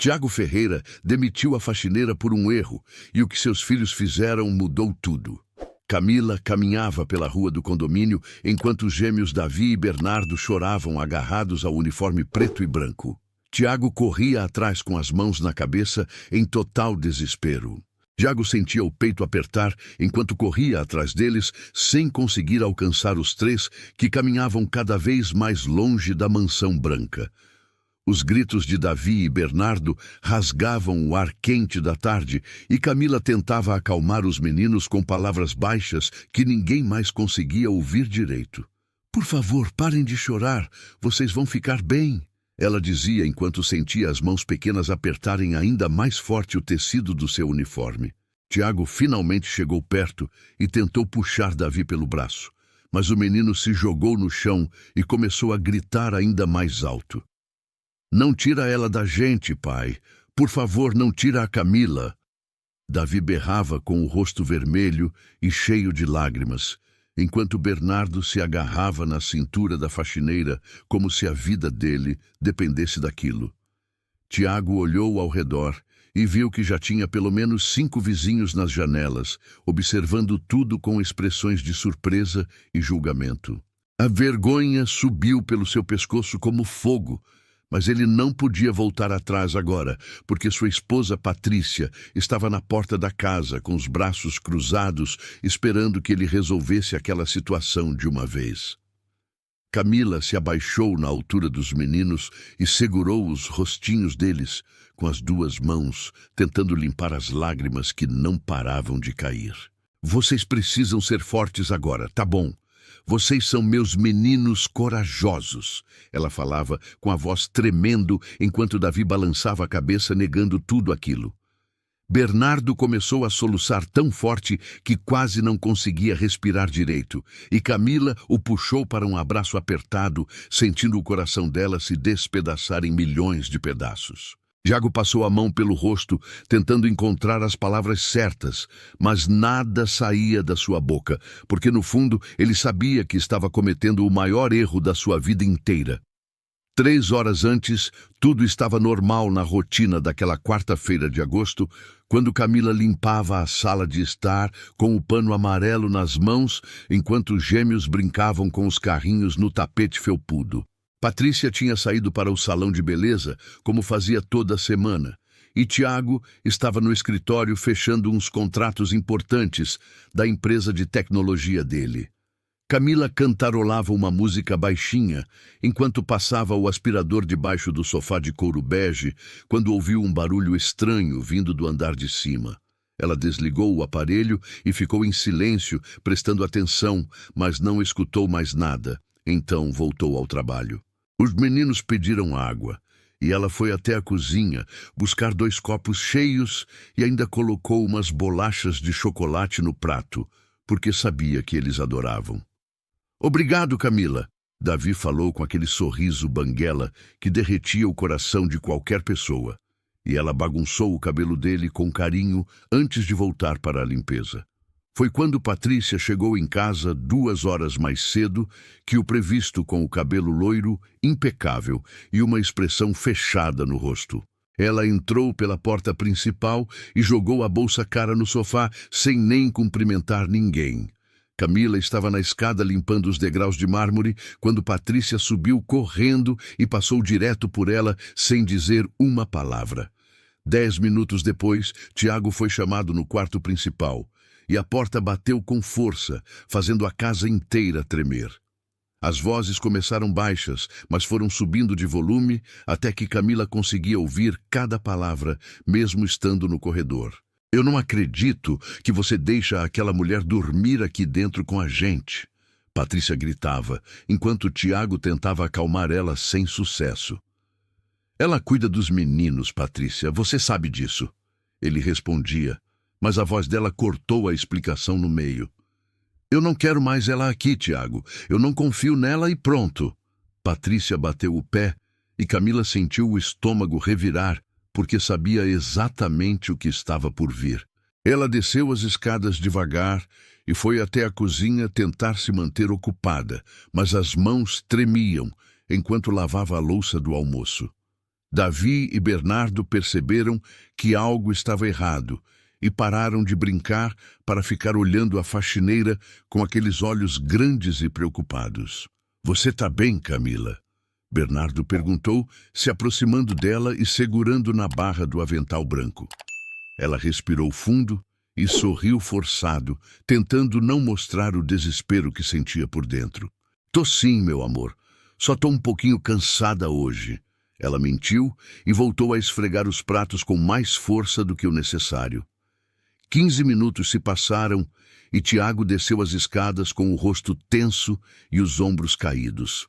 Tiago Ferreira demitiu a faxineira por um erro, e o que seus filhos fizeram mudou tudo. Camila caminhava pela rua do condomínio enquanto os gêmeos Davi e Bernardo choravam agarrados ao uniforme preto e branco. Tiago corria atrás com as mãos na cabeça em total desespero. Tiago sentia o peito apertar enquanto corria atrás deles, sem conseguir alcançar os três que caminhavam cada vez mais longe da mansão branca. Os gritos de Davi e Bernardo rasgavam o ar quente da tarde e Camila tentava acalmar os meninos com palavras baixas que ninguém mais conseguia ouvir direito. "Por favor, parem de chorar, vocês vão ficar bem", ela dizia enquanto sentia as mãos pequenas apertarem ainda mais forte o tecido do seu uniforme. Tiago finalmente chegou perto e tentou puxar Davi pelo braço, mas o menino se jogou no chão e começou a gritar ainda mais alto. "Não tira ela da gente, pai. Por favor, não tira a Camila." Davi berrava com o rosto vermelho e cheio de lágrimas, enquanto Bernardo se agarrava na cintura da faxineira como se a vida dele dependesse daquilo. Tiago olhou ao redor e viu que já tinha pelo menos 5 vizinhos nas janelas, observando tudo com expressões de surpresa e julgamento. A vergonha subiu pelo seu pescoço como fogo, mas ele não podia voltar atrás agora, porque sua esposa Patrícia estava na porta da casa, com os braços cruzados, esperando que ele resolvesse aquela situação de uma vez. Camila se abaixou na altura dos meninos e segurou os rostinhos deles com as 2 mãos, tentando limpar as lágrimas que não paravam de cair. "Vocês precisam ser fortes agora, tá bom? Vocês são meus meninos corajosos", ela falava com a voz tremendo enquanto Davi balançava a cabeça negando tudo aquilo. Bernardo começou a soluçar tão forte que quase não conseguia respirar direito, e Camila o puxou para um abraço apertado, sentindo o coração dela se despedaçar em milhões de pedaços. Tiago passou a mão pelo rosto, tentando encontrar as palavras certas, mas nada saía da sua boca, porque no fundo ele sabia que estava cometendo o maior erro da sua vida inteira. 3 horas antes, tudo estava normal na rotina daquela quarta-feira de agosto, quando Camila limpava a sala de estar com o pano amarelo nas mãos, enquanto os gêmeos brincavam com os carrinhos no tapete felpudo. Patrícia tinha saído para o salão de beleza, como fazia toda semana, e Tiago estava no escritório fechando uns contratos importantes da empresa de tecnologia dele. Camila cantarolava uma música baixinha, enquanto passava o aspirador debaixo do sofá de couro bege, quando ouviu um barulho estranho vindo do andar de cima. Ela desligou o aparelho e ficou em silêncio, prestando atenção, mas não escutou mais nada. Então voltou ao trabalho. Os meninos pediram água, e ela foi até a cozinha buscar 2 copos cheios e ainda colocou umas bolachas de chocolate no prato, porque sabia que eles adoravam. "Obrigado, Camila", Davi falou com aquele sorriso banguela que derretia o coração de qualquer pessoa, e ela bagunçou o cabelo dele com carinho antes de voltar para a limpeza. Foi quando Patrícia chegou em casa 2 horas mais cedo que o previsto, com o cabelo loiro, impecável e uma expressão fechada no rosto. Ela entrou pela porta principal e jogou a bolsa cara no sofá sem nem cumprimentar ninguém. Camila estava na escada limpando os degraus de mármore quando Patrícia subiu correndo e passou direto por ela sem dizer uma palavra. 10 minutos depois, Tiago foi chamado no quarto principal. E a porta bateu com força, fazendo a casa inteira tremer. As vozes começaram baixas, mas foram subindo de volume até que Camila conseguia ouvir cada palavra, mesmo estando no corredor. "Eu não acredito que você deixa aquela mulher dormir aqui dentro com a gente", Patrícia gritava, enquanto Tiago tentava acalmar ela sem sucesso. "Ela cuida dos meninos, Patrícia, você sabe disso", ele respondia. Mas a voz dela cortou a explicação no meio. "Eu não quero mais ela aqui, Tiago. Eu não confio nela e pronto." Patrícia bateu o pé e Camila sentiu o estômago revirar, porque sabia exatamente o que estava por vir. Ela desceu as escadas devagar e foi até a cozinha tentar se manter ocupada, mas as mãos tremiam enquanto lavava a louça do almoço. Davi e Bernardo perceberam que algo estava errado e pararam de brincar para ficar olhando a faxineira com aqueles olhos grandes e preocupados. "Você está bem, Camila?" Bernardo perguntou, se aproximando dela e segurando na barra do avental branco. Ela respirou fundo e sorriu forçado, tentando não mostrar o desespero que sentia por dentro. "Tô sim, meu amor. Só tô um pouquinho cansada hoje." Ela mentiu e voltou a esfregar os pratos com mais força do que o necessário. 15 minutos se passaram e Tiago desceu as escadas com o rosto tenso e os ombros caídos.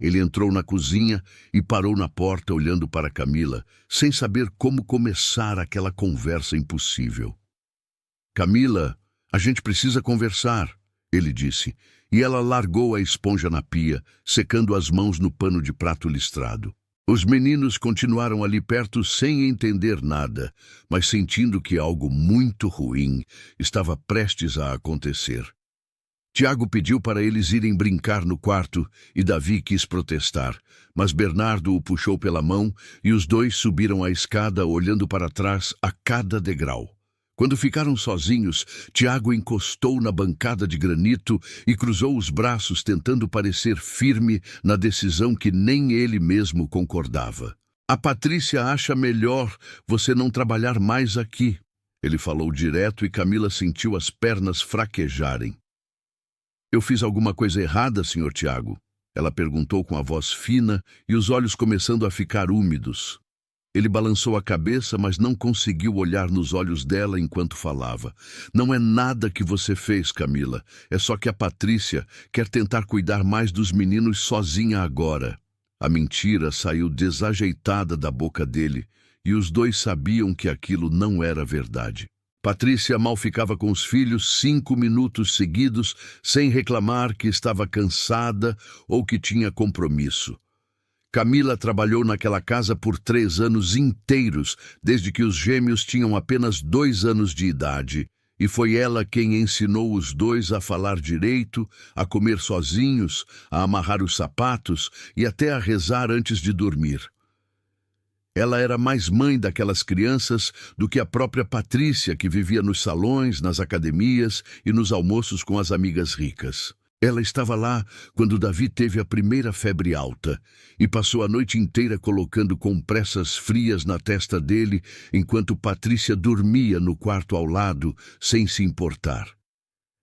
Ele entrou na cozinha e parou na porta olhando para Camila, sem saber como começar aquela conversa impossível. "Camila, a gente precisa conversar", ele disse, e ela largou a esponja na pia, secando as mãos no pano de prato listrado. Os meninos continuaram ali perto sem entender nada, mas sentindo que algo muito ruim estava prestes a acontecer. Tiago pediu para eles irem brincar no quarto e Davi quis protestar, mas Bernardo o puxou pela mão e os dois subiram a escada olhando para trás a cada degrau. Quando ficaram sozinhos, Tiago encostou na bancada de granito e cruzou os braços tentando parecer firme na decisão que nem ele mesmo concordava. "A Patrícia acha melhor você não trabalhar mais aqui", ele falou direto e Camila sentiu as pernas fraquejarem. "Eu fiz alguma coisa errada, Sr. Tiago?" Ela perguntou com a voz fina e os olhos começando a ficar úmidos. Ele balançou a cabeça, mas não conseguiu olhar nos olhos dela enquanto falava. "Não é nada que você fez, Camila. É só que a Patrícia quer tentar cuidar mais dos meninos sozinha agora." A mentira saiu desajeitada da boca dele e os dois sabiam que aquilo não era verdade. Patrícia mal ficava com os filhos 5 minutos seguidos, sem reclamar que estava cansada ou que tinha compromisso. Camila trabalhou naquela casa por 3 anos inteiros, desde que os gêmeos tinham apenas 2 anos de idade, e foi ela quem ensinou os dois a falar direito, a comer sozinhos, a amarrar os sapatos e até a rezar antes de dormir. Ela era mais mãe daquelas crianças do que a própria Patrícia, que vivia nos salões, nas academias e nos almoços com as amigas ricas. Ela estava lá quando Davi teve a primeira febre alta e passou a noite inteira colocando compressas frias na testa dele enquanto Patrícia dormia no quarto ao lado, sem se importar.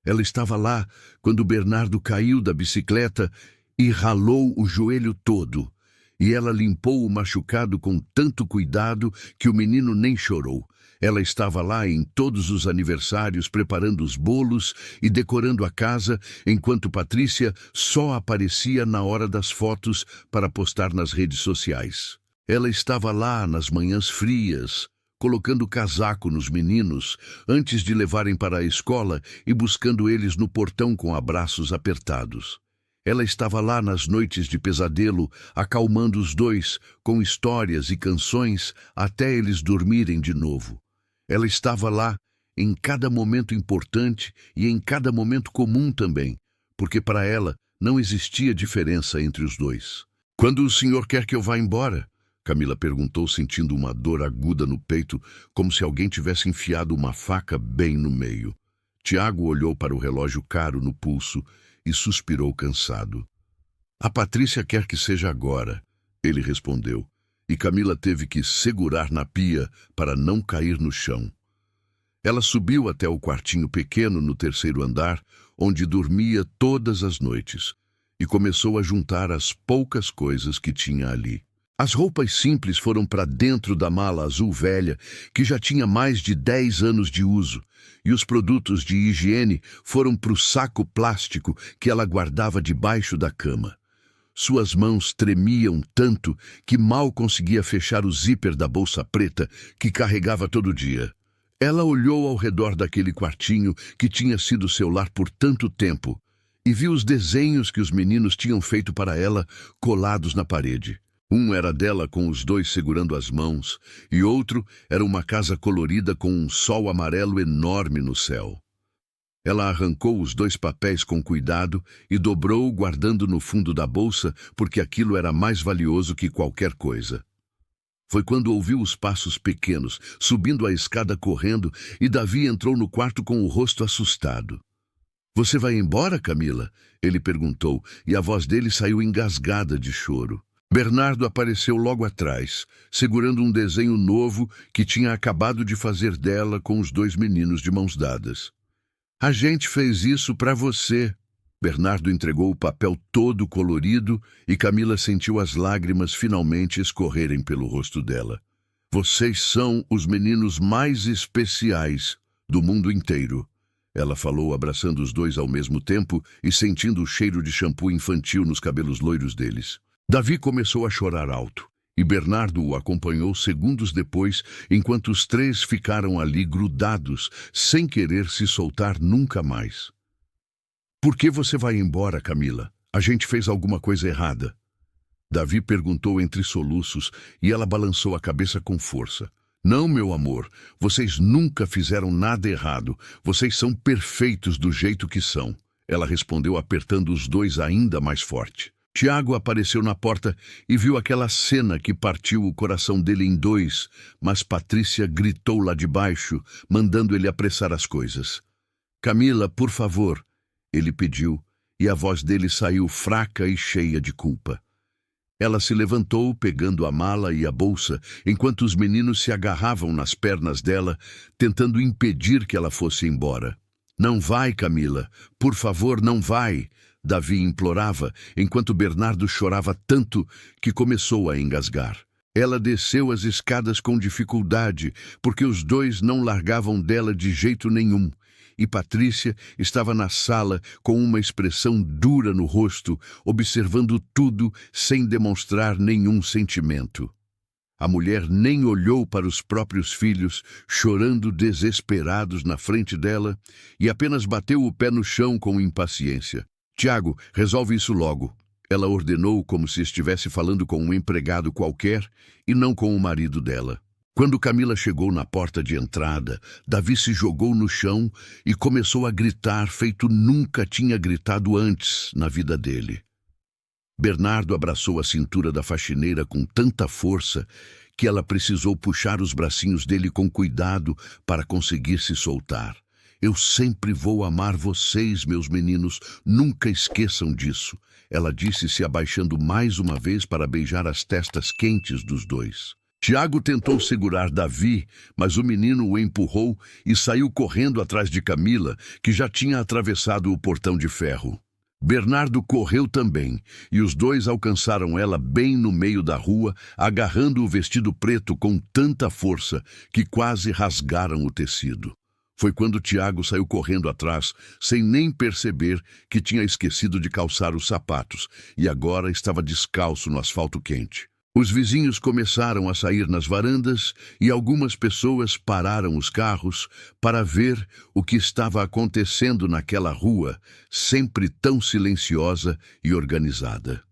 Ela estava lá quando Bernardo caiu da bicicleta e ralou o joelho todo, e ela limpou o machucado com tanto cuidado que o menino nem chorou. Ela estava lá em todos os aniversários, preparando os bolos e decorando a casa, enquanto Patrícia só aparecia na hora das fotos para postar nas redes sociais. Ela estava lá nas manhãs frias, colocando casaco nos meninos, antes de levarem para a escola e buscando eles no portão com abraços apertados. Ela estava lá nas noites de pesadelo, acalmando os dois com histórias e canções até eles dormirem de novo. Ela estava lá em cada momento importante e em cada momento comum também, porque para ela não existia diferença entre os dois. "Quando o senhor quer que eu vá embora?" Camila perguntou, sentindo uma dor aguda no peito, como se alguém tivesse enfiado uma faca bem no meio. Tiago olhou para o relógio caro no pulso e suspirou cansado. "A Patrícia quer que seja agora", ele respondeu, e Camila teve que segurar na pia para não cair no chão. Ela subiu até o quartinho pequeno no 3º andar, onde dormia todas as noites, e começou a juntar as poucas coisas que tinha ali. As roupas simples foram para dentro da mala azul velha, que já tinha mais de 10 anos de uso, e os produtos de higiene foram para o saco plástico que ela guardava debaixo da cama. Suas mãos tremiam tanto que mal conseguia fechar o zíper da bolsa preta que carregava todo dia. Ela olhou ao redor daquele quartinho que tinha sido seu lar por tanto tempo e viu os desenhos que os meninos tinham feito para ela colados na parede. Um era dela com os dois segurando as mãos e outro era uma casa colorida com um sol amarelo enorme no céu. Ela arrancou os 2 papéis com cuidado e dobrou, guardando no fundo da bolsa, porque aquilo era mais valioso que qualquer coisa. Foi quando ouviu os passos pequenos, subindo a escada correndo, e Davi entrou no quarto com o rosto assustado. "Você vai embora, Camila?" ele perguntou, e a voz dele saiu engasgada de choro. Bernardo apareceu logo atrás, segurando um desenho novo que tinha acabado de fazer dela com os dois meninos de mãos dadas. "A gente fez isso para você." Bernardo entregou o papel todo colorido e Camila sentiu as lágrimas finalmente escorrerem pelo rosto dela. "Vocês são os meninos mais especiais do mundo inteiro." Ela falou, abraçando os dois ao mesmo tempo e sentindo o cheiro de shampoo infantil nos cabelos loiros deles. Davi começou a chorar alto, e Bernardo o acompanhou segundos depois, enquanto os três ficaram ali grudados, sem querer se soltar nunca mais. "Por que você vai embora, Camila? A gente fez alguma coisa errada?" Davi perguntou entre soluços, e ela balançou a cabeça com força. "Não, meu amor, vocês nunca fizeram nada errado. Vocês são perfeitos do jeito que são." Ela respondeu, apertando os dois ainda mais forte. Tiago apareceu na porta e viu aquela cena que partiu o coração dele em dois, mas Patrícia gritou lá de baixo, mandando ele apressar as coisas. "Camila, por favor," ele pediu, e a voz dele saiu fraca e cheia de culpa. Ela se levantou, pegando a mala e a bolsa, enquanto os meninos se agarravam nas pernas dela, tentando impedir que ela fosse embora. "Não vai, Camila. Por favor, não vai," Davi implorava, enquanto Bernardo chorava tanto que começou a engasgar. Ela desceu as escadas com dificuldade, porque os dois não largavam dela de jeito nenhum, e Patrícia estava na sala com uma expressão dura no rosto, observando tudo sem demonstrar nenhum sentimento. A mulher nem olhou para os próprios filhos, chorando desesperados na frente dela, e apenas bateu o pé no chão com impaciência. "Tiago, resolve isso logo," ela ordenou como se estivesse falando com um empregado qualquer e não com o marido dela. Quando Camila chegou na porta de entrada, Davi se jogou no chão e começou a gritar feito nunca tinha gritado antes na vida dele. Bernardo abraçou a cintura da faxineira com tanta força que ela precisou puxar os bracinhos dele com cuidado para conseguir se soltar. "Eu sempre vou amar vocês, meus meninos, nunca esqueçam disso," ela disse, se abaixando mais uma vez para beijar as testas quentes dos dois. Tiago tentou segurar Davi, mas o menino o empurrou e saiu correndo atrás de Camila, que já tinha atravessado o portão de ferro. Bernardo correu também, e os dois alcançaram ela bem no meio da rua, agarrando o vestido preto com tanta força que quase rasgaram o tecido. Foi quando Tiago saiu correndo atrás, sem nem perceber que tinha esquecido de calçar os sapatos, e agora estava descalço no asfalto quente. Os vizinhos começaram a sair nas varandas e algumas pessoas pararam os carros para ver o que estava acontecendo naquela rua, sempre tão silenciosa e organizada.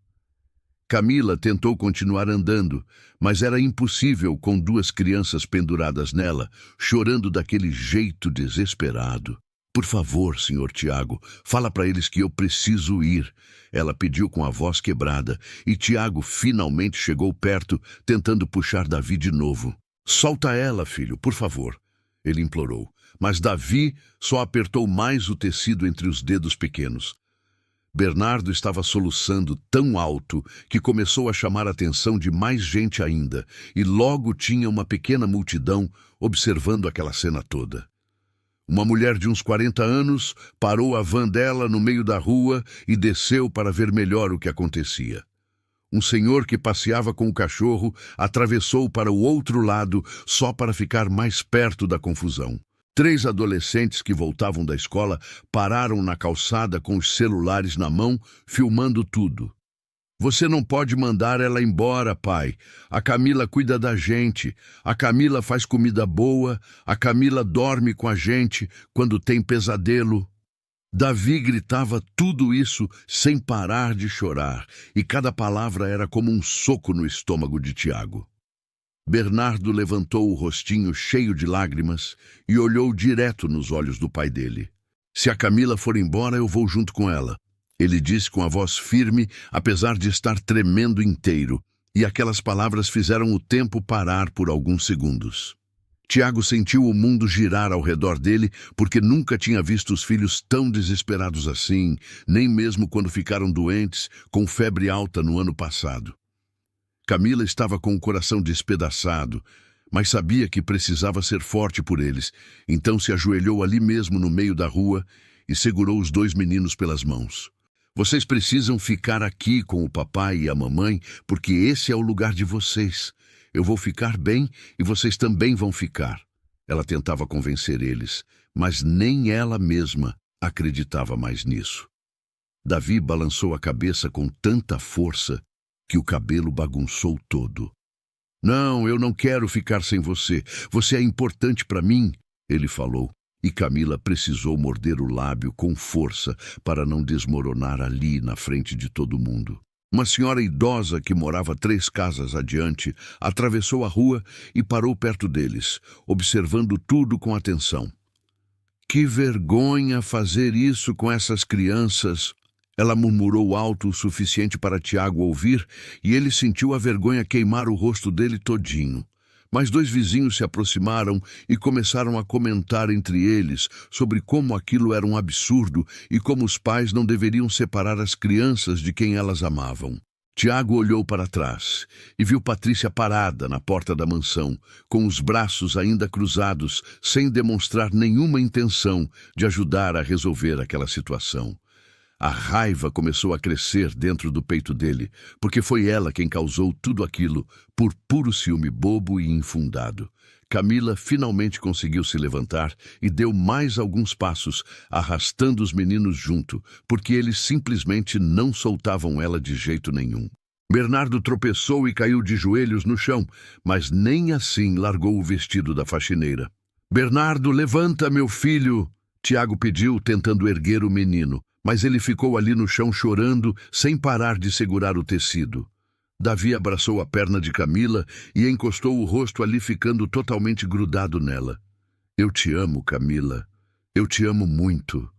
Camila tentou continuar andando, mas era impossível com duas crianças penduradas nela, chorando daquele jeito desesperado. "Por favor, Sr. Tiago, fala para eles que eu preciso ir," ela pediu com a voz quebrada, e Tiago finalmente chegou perto, tentando puxar Davi de novo. "Solta ela, filho, por favor," ele implorou, mas Davi só apertou mais o tecido entre os dedos pequenos. Bernardo estava soluçando tão alto que começou a chamar a atenção de mais gente ainda, e logo tinha uma pequena multidão observando aquela cena toda. Uma mulher de uns 40 anos parou a van dela no meio da rua e desceu para ver melhor o que acontecia. Um senhor que passeava com o cachorro atravessou para o outro lado só para ficar mais perto da confusão. 3 adolescentes que voltavam da escola pararam na calçada com os celulares na mão, filmando tudo. "Você não pode mandar ela embora, pai. A Camila cuida da gente. A Camila faz comida boa. A Camila dorme com a gente quando tem pesadelo." Davi gritava tudo isso sem parar de chorar, e cada palavra era como um soco no estômago de Tiago. Bernardo levantou o rostinho cheio de lágrimas e olhou direto nos olhos do pai dele. "Se a Camila for embora, eu vou junto com ela," ele disse com a voz firme, apesar de estar tremendo inteiro, E aquelas palavras fizeram o tempo parar por alguns segundos. Tiago sentiu o mundo girar ao redor dele, porque nunca tinha visto os filhos tão desesperados assim, nem mesmo quando ficaram doentes, com febre alta no ano passado. Camila estava com o coração despedaçado, mas sabia que precisava ser forte por eles, então se ajoelhou ali mesmo no meio da rua e segurou os dois meninos pelas mãos. Vocês precisam ficar aqui com o papai e a mamãe, porque esse é o lugar de vocês. Eu vou ficar bem e vocês também vão ficar. Ela tentava convencer eles, mas nem ela mesma acreditava mais nisso. Davi balançou a cabeça com tanta força que o cabelo bagunçou todo. Não, eu não quero ficar sem você. Você é importante para mim, ele falou. E Camila precisou morder o lábio com força para não desmoronar ali na frente de todo mundo. Uma senhora idosa que morava 3 casas adiante atravessou a rua e parou perto deles, observando tudo com atenção. Que vergonha fazer isso com essas crianças! Ela murmurou alto o suficiente para Tiago ouvir e ele sentiu a vergonha queimar o rosto dele todinho. Mas 2 vizinhos se aproximaram e começaram a comentar entre eles sobre como aquilo era um absurdo e como os pais não deveriam separar as crianças de quem elas amavam. Tiago olhou para trás e viu Patrícia parada na porta da mansão, com os braços ainda cruzados, sem demonstrar nenhuma intenção de ajudar a resolver aquela situação. A raiva começou a crescer dentro do peito dele, porque foi ela quem causou tudo aquilo, por puro ciúme bobo e infundado. Camila finalmente conseguiu se levantar e deu mais alguns passos, arrastando os meninos junto, porque eles simplesmente não soltavam ela de jeito nenhum. Bernardo tropeçou e caiu de joelhos no chão, mas nem assim largou o vestido da faxineira. "Bernardo, levanta, meu filho!" Tiago pediu, tentando erguer o menino. Mas ele ficou ali no chão chorando, sem parar de segurar o tecido. Davi abraçou a perna de Camila e encostou o rosto ali, ficando totalmente grudado nela. "Eu te amo, Camila. Eu te amo muito."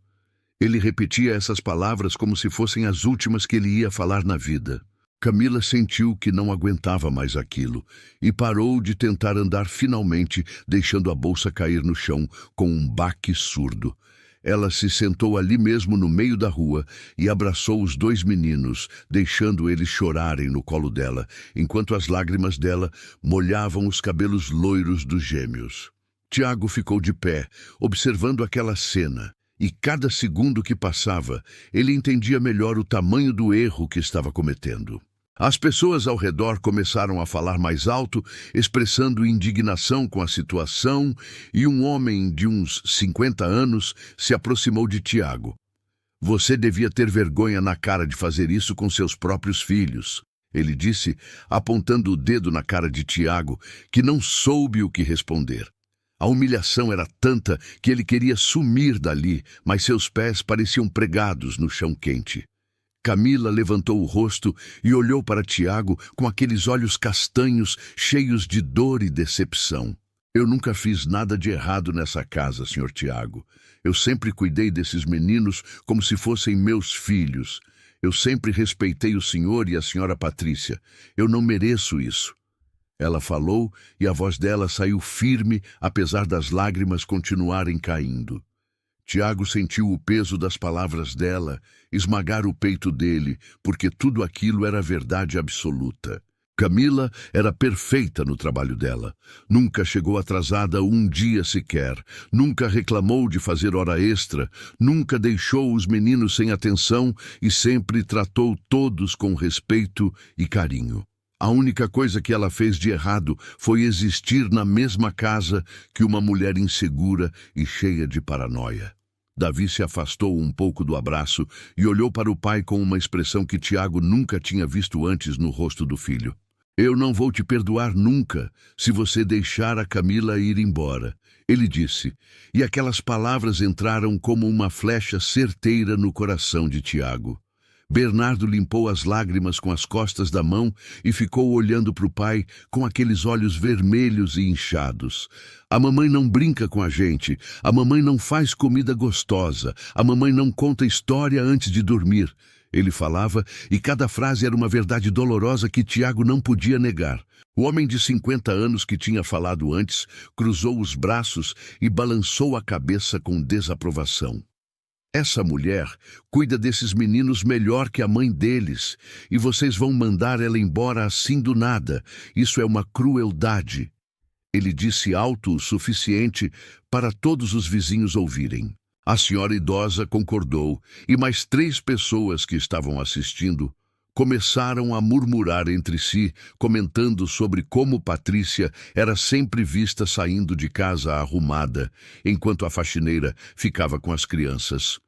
Ele repetia essas palavras como se fossem as últimas que ele ia falar na vida. Camila sentiu que não aguentava mais aquilo e parou de tentar andar finalmente, deixando a bolsa cair no chão com um baque surdo. Ela se sentou ali mesmo no meio da rua e abraçou os 2 meninos, deixando eles chorarem no colo dela, enquanto as lágrimas dela molhavam os cabelos loiros dos gêmeos. Tiago ficou de pé, observando aquela cena, e cada segundo que passava, ele entendia melhor o tamanho do erro que estava cometendo. As pessoas ao redor começaram a falar mais alto, expressando indignação com a situação, e um homem de uns 50 anos se aproximou de Tiago. "Você devia ter vergonha na cara de fazer isso com seus próprios filhos", ele disse, apontando o dedo na cara de Tiago, que não soube o que responder. A humilhação era tanta que ele queria sumir dali, mas seus pés pareciam pregados no chão quente. Camila levantou o rosto e olhou para Tiago com aqueles olhos castanhos, cheios de dor e decepção. "Eu nunca fiz nada de errado nessa casa, Sr. Tiago. Eu sempre cuidei desses meninos como se fossem meus filhos. Eu sempre respeitei o senhor e a senhora Patrícia. Eu não mereço isso." Ela falou e a voz dela saiu firme, apesar das lágrimas continuarem caindo. Tiago sentiu o peso das palavras dela esmagar o peito dele, porque tudo aquilo era verdade absoluta. Camila era perfeita no trabalho dela. Nunca chegou atrasada um dia sequer. Nunca reclamou de fazer hora extra. Nunca deixou os meninos sem atenção e sempre tratou todos com respeito e carinho. A única coisa que ela fez de errado foi existir na mesma casa que uma mulher insegura e cheia de paranoia. Davi se afastou um pouco do abraço e olhou para o pai com uma expressão que Tiago nunca tinha visto antes no rosto do filho. "Eu não vou te perdoar nunca se você deixar a Camila ir embora", ele disse, e aquelas palavras entraram como uma flecha certeira no coração de Tiago. Bernardo limpou as lágrimas com as costas da mão e ficou olhando para o pai com aqueles olhos vermelhos e inchados. "A mamãe não brinca com a gente, a mamãe não faz comida gostosa, a mamãe não conta história antes de dormir." Ele falava e cada frase era uma verdade dolorosa que Tiago não podia negar. O homem de 50 anos que tinha falado antes cruzou os braços e balançou a cabeça com desaprovação. Essa mulher cuida desses meninos melhor que a mãe deles, e vocês vão mandar ela embora assim do nada. Isso é uma crueldade. Ele disse alto o suficiente para todos os vizinhos ouvirem. A senhora idosa concordou, e mais 3 pessoas que estavam assistindo começaram a murmurar entre si, comentando sobre como Patrícia era sempre vista saindo de casa arrumada, enquanto a faxineira ficava com as crianças.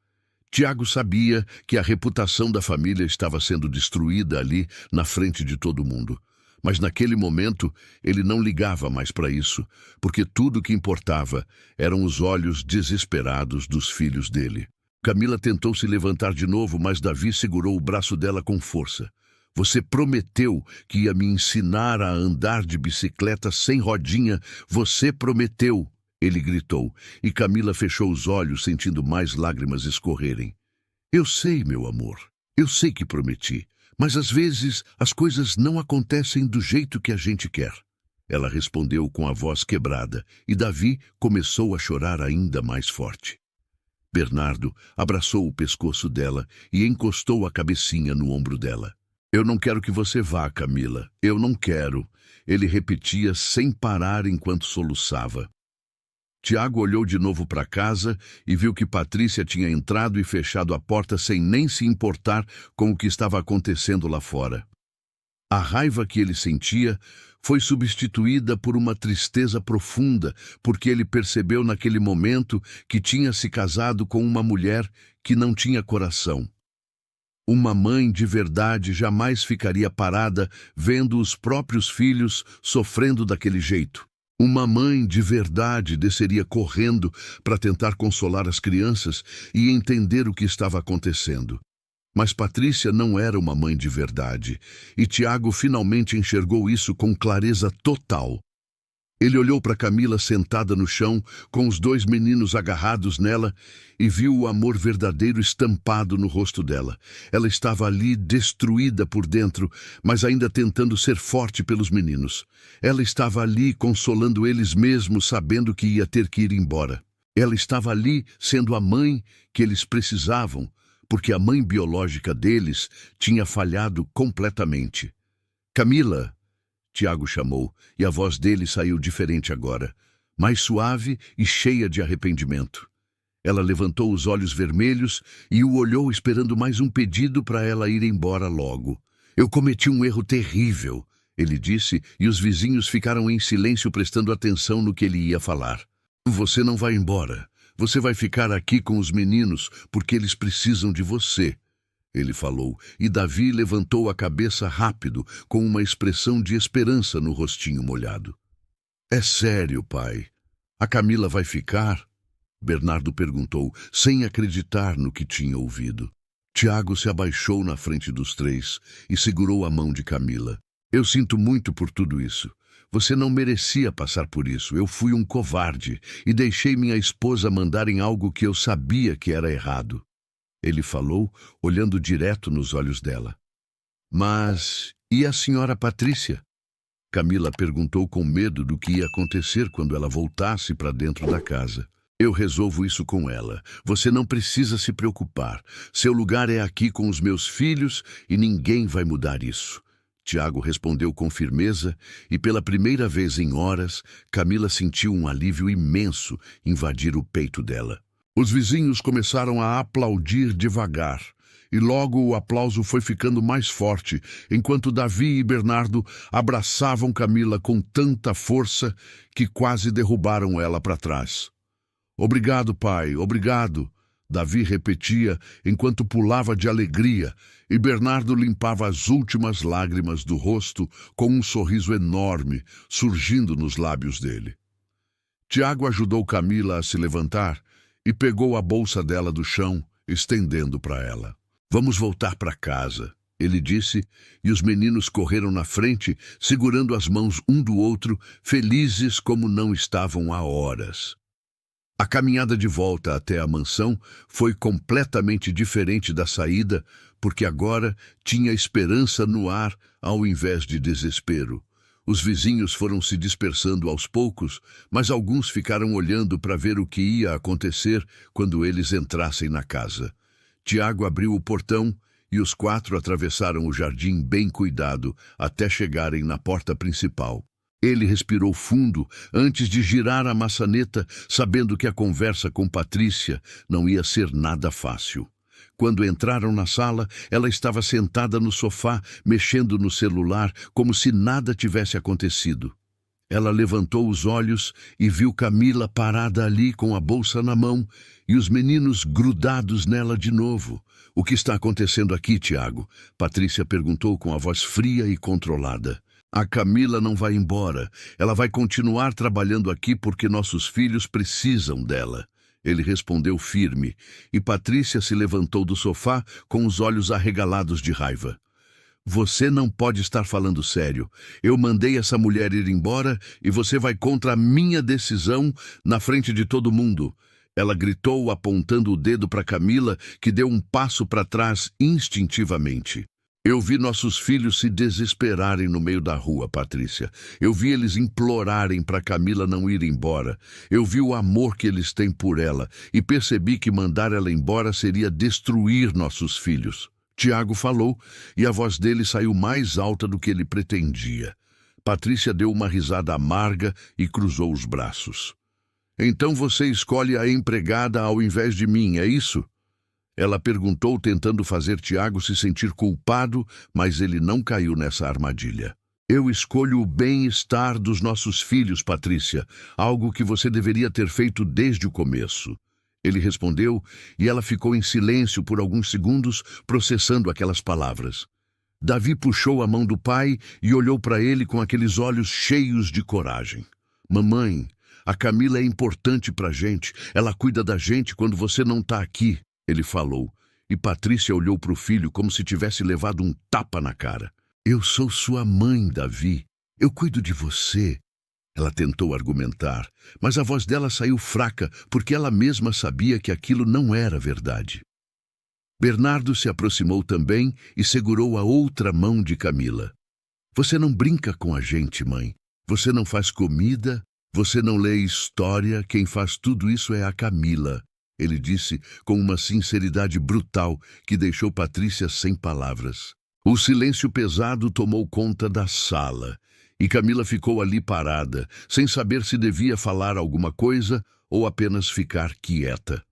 Tiago sabia que a reputação da família estava sendo destruída ali na frente de todo mundo. Mas naquele momento ele não ligava mais para isso, porque tudo o que importava eram os olhos desesperados dos filhos dele. Camila tentou se levantar de novo, mas Davi segurou o braço dela com força. Você prometeu que ia me ensinar a andar de bicicleta sem rodinha. Você prometeu, ele gritou, e Camila fechou os olhos, sentindo mais lágrimas escorrerem. Eu sei, meu amor, eu sei que prometi. Mas às vezes as coisas não acontecem do jeito que a gente quer. Ela respondeu com a voz quebrada, e Davi começou a chorar ainda mais forte. Bernardo abraçou o pescoço dela e encostou a cabecinha no ombro dela. Eu não quero que você vá, Camila. Eu não quero. Ele repetia sem parar enquanto soluçava. Tiago olhou de novo para casa e viu que Patrícia tinha entrado e fechado a porta sem nem se importar com o que estava acontecendo lá fora. A raiva que ele sentia foi substituída por uma tristeza profunda, porque ele percebeu naquele momento que tinha se casado com uma mulher que não tinha coração. Uma mãe de verdade jamais ficaria parada vendo os próprios filhos sofrendo daquele jeito. Uma mãe de verdade desceria correndo para tentar consolar as crianças e entender o que estava acontecendo. Mas Patrícia não era uma mãe de verdade, e Tiago finalmente enxergou isso com clareza total. Ele olhou para Camila sentada no chão, com os 2 meninos agarrados nela, e viu o amor verdadeiro estampado no rosto dela. Ela estava ali destruída por dentro, mas ainda tentando ser forte pelos meninos. Ela estava ali consolando eles mesmo, sabendo que ia ter que ir embora. Ela estava ali sendo a mãe que eles precisavam, porque a mãe biológica deles tinha falhado completamente. Camila, Tiago chamou, e a voz dele saiu diferente agora, mais suave e cheia de arrependimento. Ela levantou os olhos vermelhos e o olhou esperando mais um pedido para ela ir embora logo. Eu cometi um erro terrível, ele disse, e os vizinhos ficaram em silêncio prestando atenção no que ele ia falar. Você não vai embora. Você vai ficar aqui com os meninos porque eles precisam de você. Ele falou, e Davi levantou a cabeça rápido, com uma expressão de esperança no rostinho molhado. É sério, pai? A Camila vai ficar? Bernardo perguntou, sem acreditar no que tinha ouvido. Tiago se abaixou na frente dos 3 e segurou a mão de Camila. Eu sinto muito por tudo isso. Você não merecia passar por isso. Eu fui um covarde e deixei minha esposa mandar em algo que eu sabia que era errado. Ele falou, olhando direto nos olhos dela. Mas e a senhora Patrícia? Camila perguntou com medo do que ia acontecer quando ela voltasse para dentro da casa. Eu resolvo isso com ela. Você não precisa se preocupar. Seu lugar é aqui com os meus filhos e ninguém vai mudar isso. Tiago respondeu com firmeza e pela primeira vez em horas, Camila sentiu um alívio imenso invadir o peito dela. Os vizinhos começaram a aplaudir devagar, e logo o aplauso foi ficando mais forte, enquanto Davi e Bernardo abraçavam Camila com tanta força que quase derrubaram ela para trás. Obrigado, pai, obrigado, Davi repetia enquanto pulava de alegria, e Bernardo limpava as últimas lágrimas do rosto com um sorriso enorme surgindo nos lábios dele. Tiago ajudou Camila a se levantar e pegou a bolsa dela do chão, estendendo para ela. Vamos voltar para casa, ele disse, e os meninos correram na frente, segurando as mãos um do outro, felizes como não estavam há horas. A caminhada de volta até a mansão foi completamente diferente da saída, porque agora tinha esperança no ar ao invés de desespero. Os vizinhos foram se dispersando aos poucos, mas alguns ficaram olhando para ver o que ia acontecer quando eles entrassem na casa. Tiago abriu o portão e os 4 atravessaram o jardim bem cuidado até chegarem na porta principal. Ele respirou fundo antes de girar a maçaneta, sabendo que a conversa com Patrícia não ia ser nada fácil. Quando entraram na sala, ela estava sentada no sofá, mexendo no celular, como se nada tivesse acontecido. Ela levantou os olhos e viu Camila parada ali com a bolsa na mão e os meninos grudados nela de novo. "O que está acontecendo aqui, Tiago?" Patrícia perguntou com a voz fria e controlada. "A Camila não vai embora. Ela vai continuar trabalhando aqui porque nossos filhos precisam dela." Ele respondeu firme, e Patrícia se levantou do sofá com os olhos arregalados de raiva. "Você não pode estar falando sério. Eu mandei essa mulher ir embora e você vai contra a minha decisão na frente de todo mundo." Ela gritou, apontando o dedo para Camila, que deu um passo para trás instintivamente. "Eu vi nossos filhos se desesperarem no meio da rua, Patrícia. Eu vi eles implorarem para Camila não ir embora. Eu vi o amor que eles têm por ela e percebi que mandar ela embora seria destruir nossos filhos." Tiago falou e a voz dele saiu mais alta do que ele pretendia. Patrícia deu uma risada amarga e cruzou os braços. "Então você escolhe a empregada ao invés de mim, é isso?" Ela perguntou, tentando fazer Tiago se sentir culpado, mas ele não caiu nessa armadilha. "Eu escolho o bem-estar dos nossos filhos, Patrícia, algo que você deveria ter feito desde o começo." Ele respondeu e ela ficou em silêncio por alguns segundos, processando aquelas palavras. Davi puxou a mão do pai e olhou para ele com aqueles olhos cheios de coragem. "Mamãe, a Camila é importante para a gente. Ela cuida da gente quando você não está aqui." Ele falou, e Patrícia olhou para o filho como se tivesse levado um tapa na cara. "Eu sou sua mãe, Davi. Eu cuido de você." Ela tentou argumentar, mas a voz dela saiu fraca porque ela mesma sabia que aquilo não era verdade. Bernardo se aproximou também e segurou a outra mão de Camila. "Você não brinca com a gente, mãe. Você não faz comida, você não lê história. Quem faz tudo isso é a Camila." Ele disse com uma sinceridade brutal que deixou Patrícia sem palavras. O silêncio pesado tomou conta da sala, e Camila ficou ali parada, sem saber se devia falar alguma coisa ou apenas ficar quieta.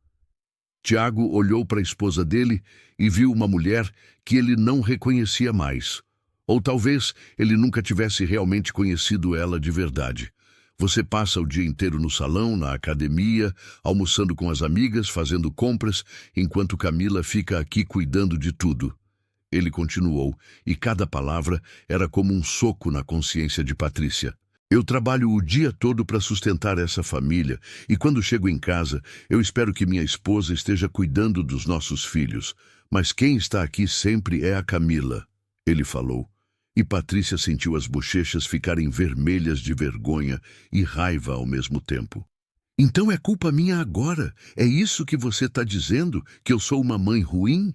Tiago olhou para a esposa dele e viu uma mulher que ele não reconhecia mais. Ou talvez ele nunca tivesse realmente conhecido ela de verdade. Você passa o dia inteiro no salão, na academia, almoçando com as amigas, fazendo compras, enquanto Camila fica aqui cuidando de tudo. Ele continuou, e cada palavra era como um soco na consciência de Patrícia. "Eu trabalho o dia todo para sustentar essa família, e quando chego em casa, eu espero que minha esposa esteja cuidando dos nossos filhos. Mas quem está aqui sempre é a Camila." Ele falou. E Patrícia sentiu as bochechas ficarem vermelhas de vergonha e raiva ao mesmo tempo. "Então é culpa minha agora? É isso que você está dizendo? Que eu sou uma mãe ruim?"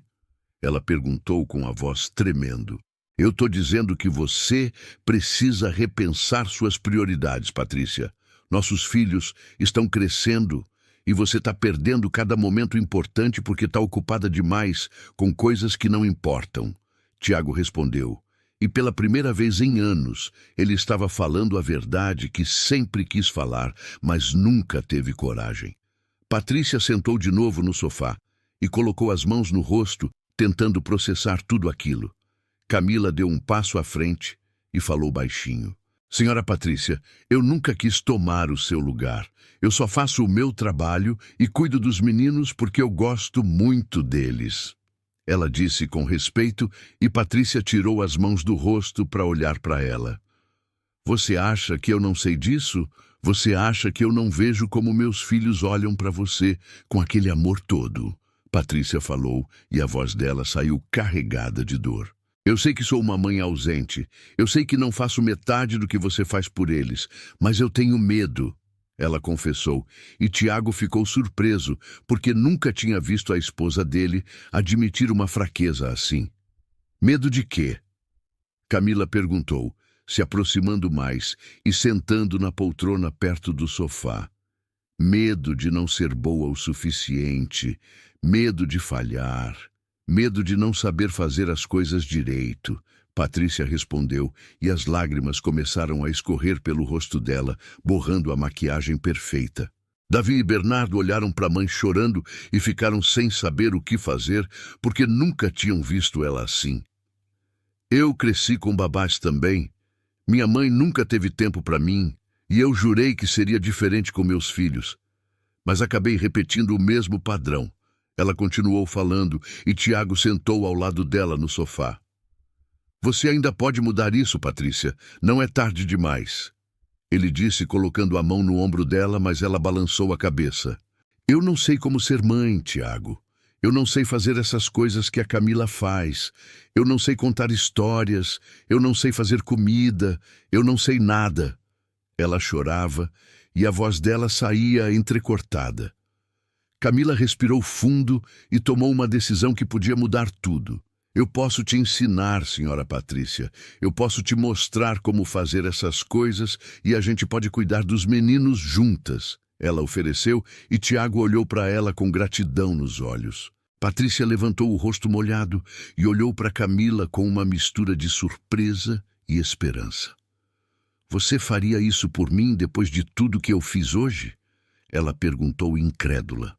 Ela perguntou com a voz tremendo. "Eu estou dizendo que você precisa repensar suas prioridades, Patrícia. Nossos filhos estão crescendo e você está perdendo cada momento importante porque está ocupada demais com coisas que não importam." Tiago respondeu. E pela primeira vez em anos, ele estava falando a verdade que sempre quis falar, mas nunca teve coragem. Patrícia sentou de novo no sofá e colocou as mãos no rosto, tentando processar tudo aquilo. Camila deu um passo à frente e falou baixinho. "Senhora Patrícia, eu nunca quis tomar o seu lugar. Eu só faço o meu trabalho e cuido dos meninos porque eu gosto muito deles." Ela disse com respeito e Patrícia tirou as mãos do rosto para olhar para ela. "Você acha que eu não sei disso? Você acha que eu não vejo como meus filhos olham para você com aquele amor todo?" Patrícia falou e a voz dela saiu carregada de dor. "Eu sei que sou uma mãe ausente. Eu sei que não faço metade do que você faz por eles, mas eu tenho medo." ela confessou, e Tiago ficou surpreso, porque nunca tinha visto a esposa dele admitir uma fraqueza assim. Medo de quê? Camila perguntou, se aproximando mais e sentando na poltrona perto do sofá. Medo de não ser boa o suficiente, medo de falhar, medo de não saber fazer as coisas direito. Patrícia respondeu, e as lágrimas começaram a escorrer pelo rosto dela, borrando a maquiagem perfeita. Davi e Bernardo olharam para a mãe chorando e ficaram sem saber o que fazer, porque nunca tinham visto ela assim. Eu cresci com babás também. Minha mãe nunca teve tempo para mim, e eu jurei que seria diferente com meus filhos. Mas acabei repetindo o mesmo padrão. Ela continuou falando, e Tiago sentou ao lado dela no sofá. Você ainda pode mudar isso, Patrícia. Não é tarde demais. Ele disse, colocando a mão no ombro dela, mas ela balançou a cabeça. Eu não sei como ser mãe, Tiago. Eu não sei fazer essas coisas que a Camila faz. Eu não sei contar histórias. Eu não sei fazer comida. Eu não sei nada. Ela chorava e a voz dela saía entrecortada. Camila respirou fundo e tomou uma decisão que podia mudar tudo. Eu posso te ensinar, senhora Patrícia. Eu posso te mostrar como fazer essas coisas e a gente pode cuidar dos meninos juntas. Ela ofereceu e Tiago olhou para ela com gratidão nos olhos. Patrícia levantou o rosto molhado e olhou para Camila com uma mistura de surpresa e esperança. Você faria isso por mim depois de tudo que eu fiz hoje? Ela perguntou incrédula.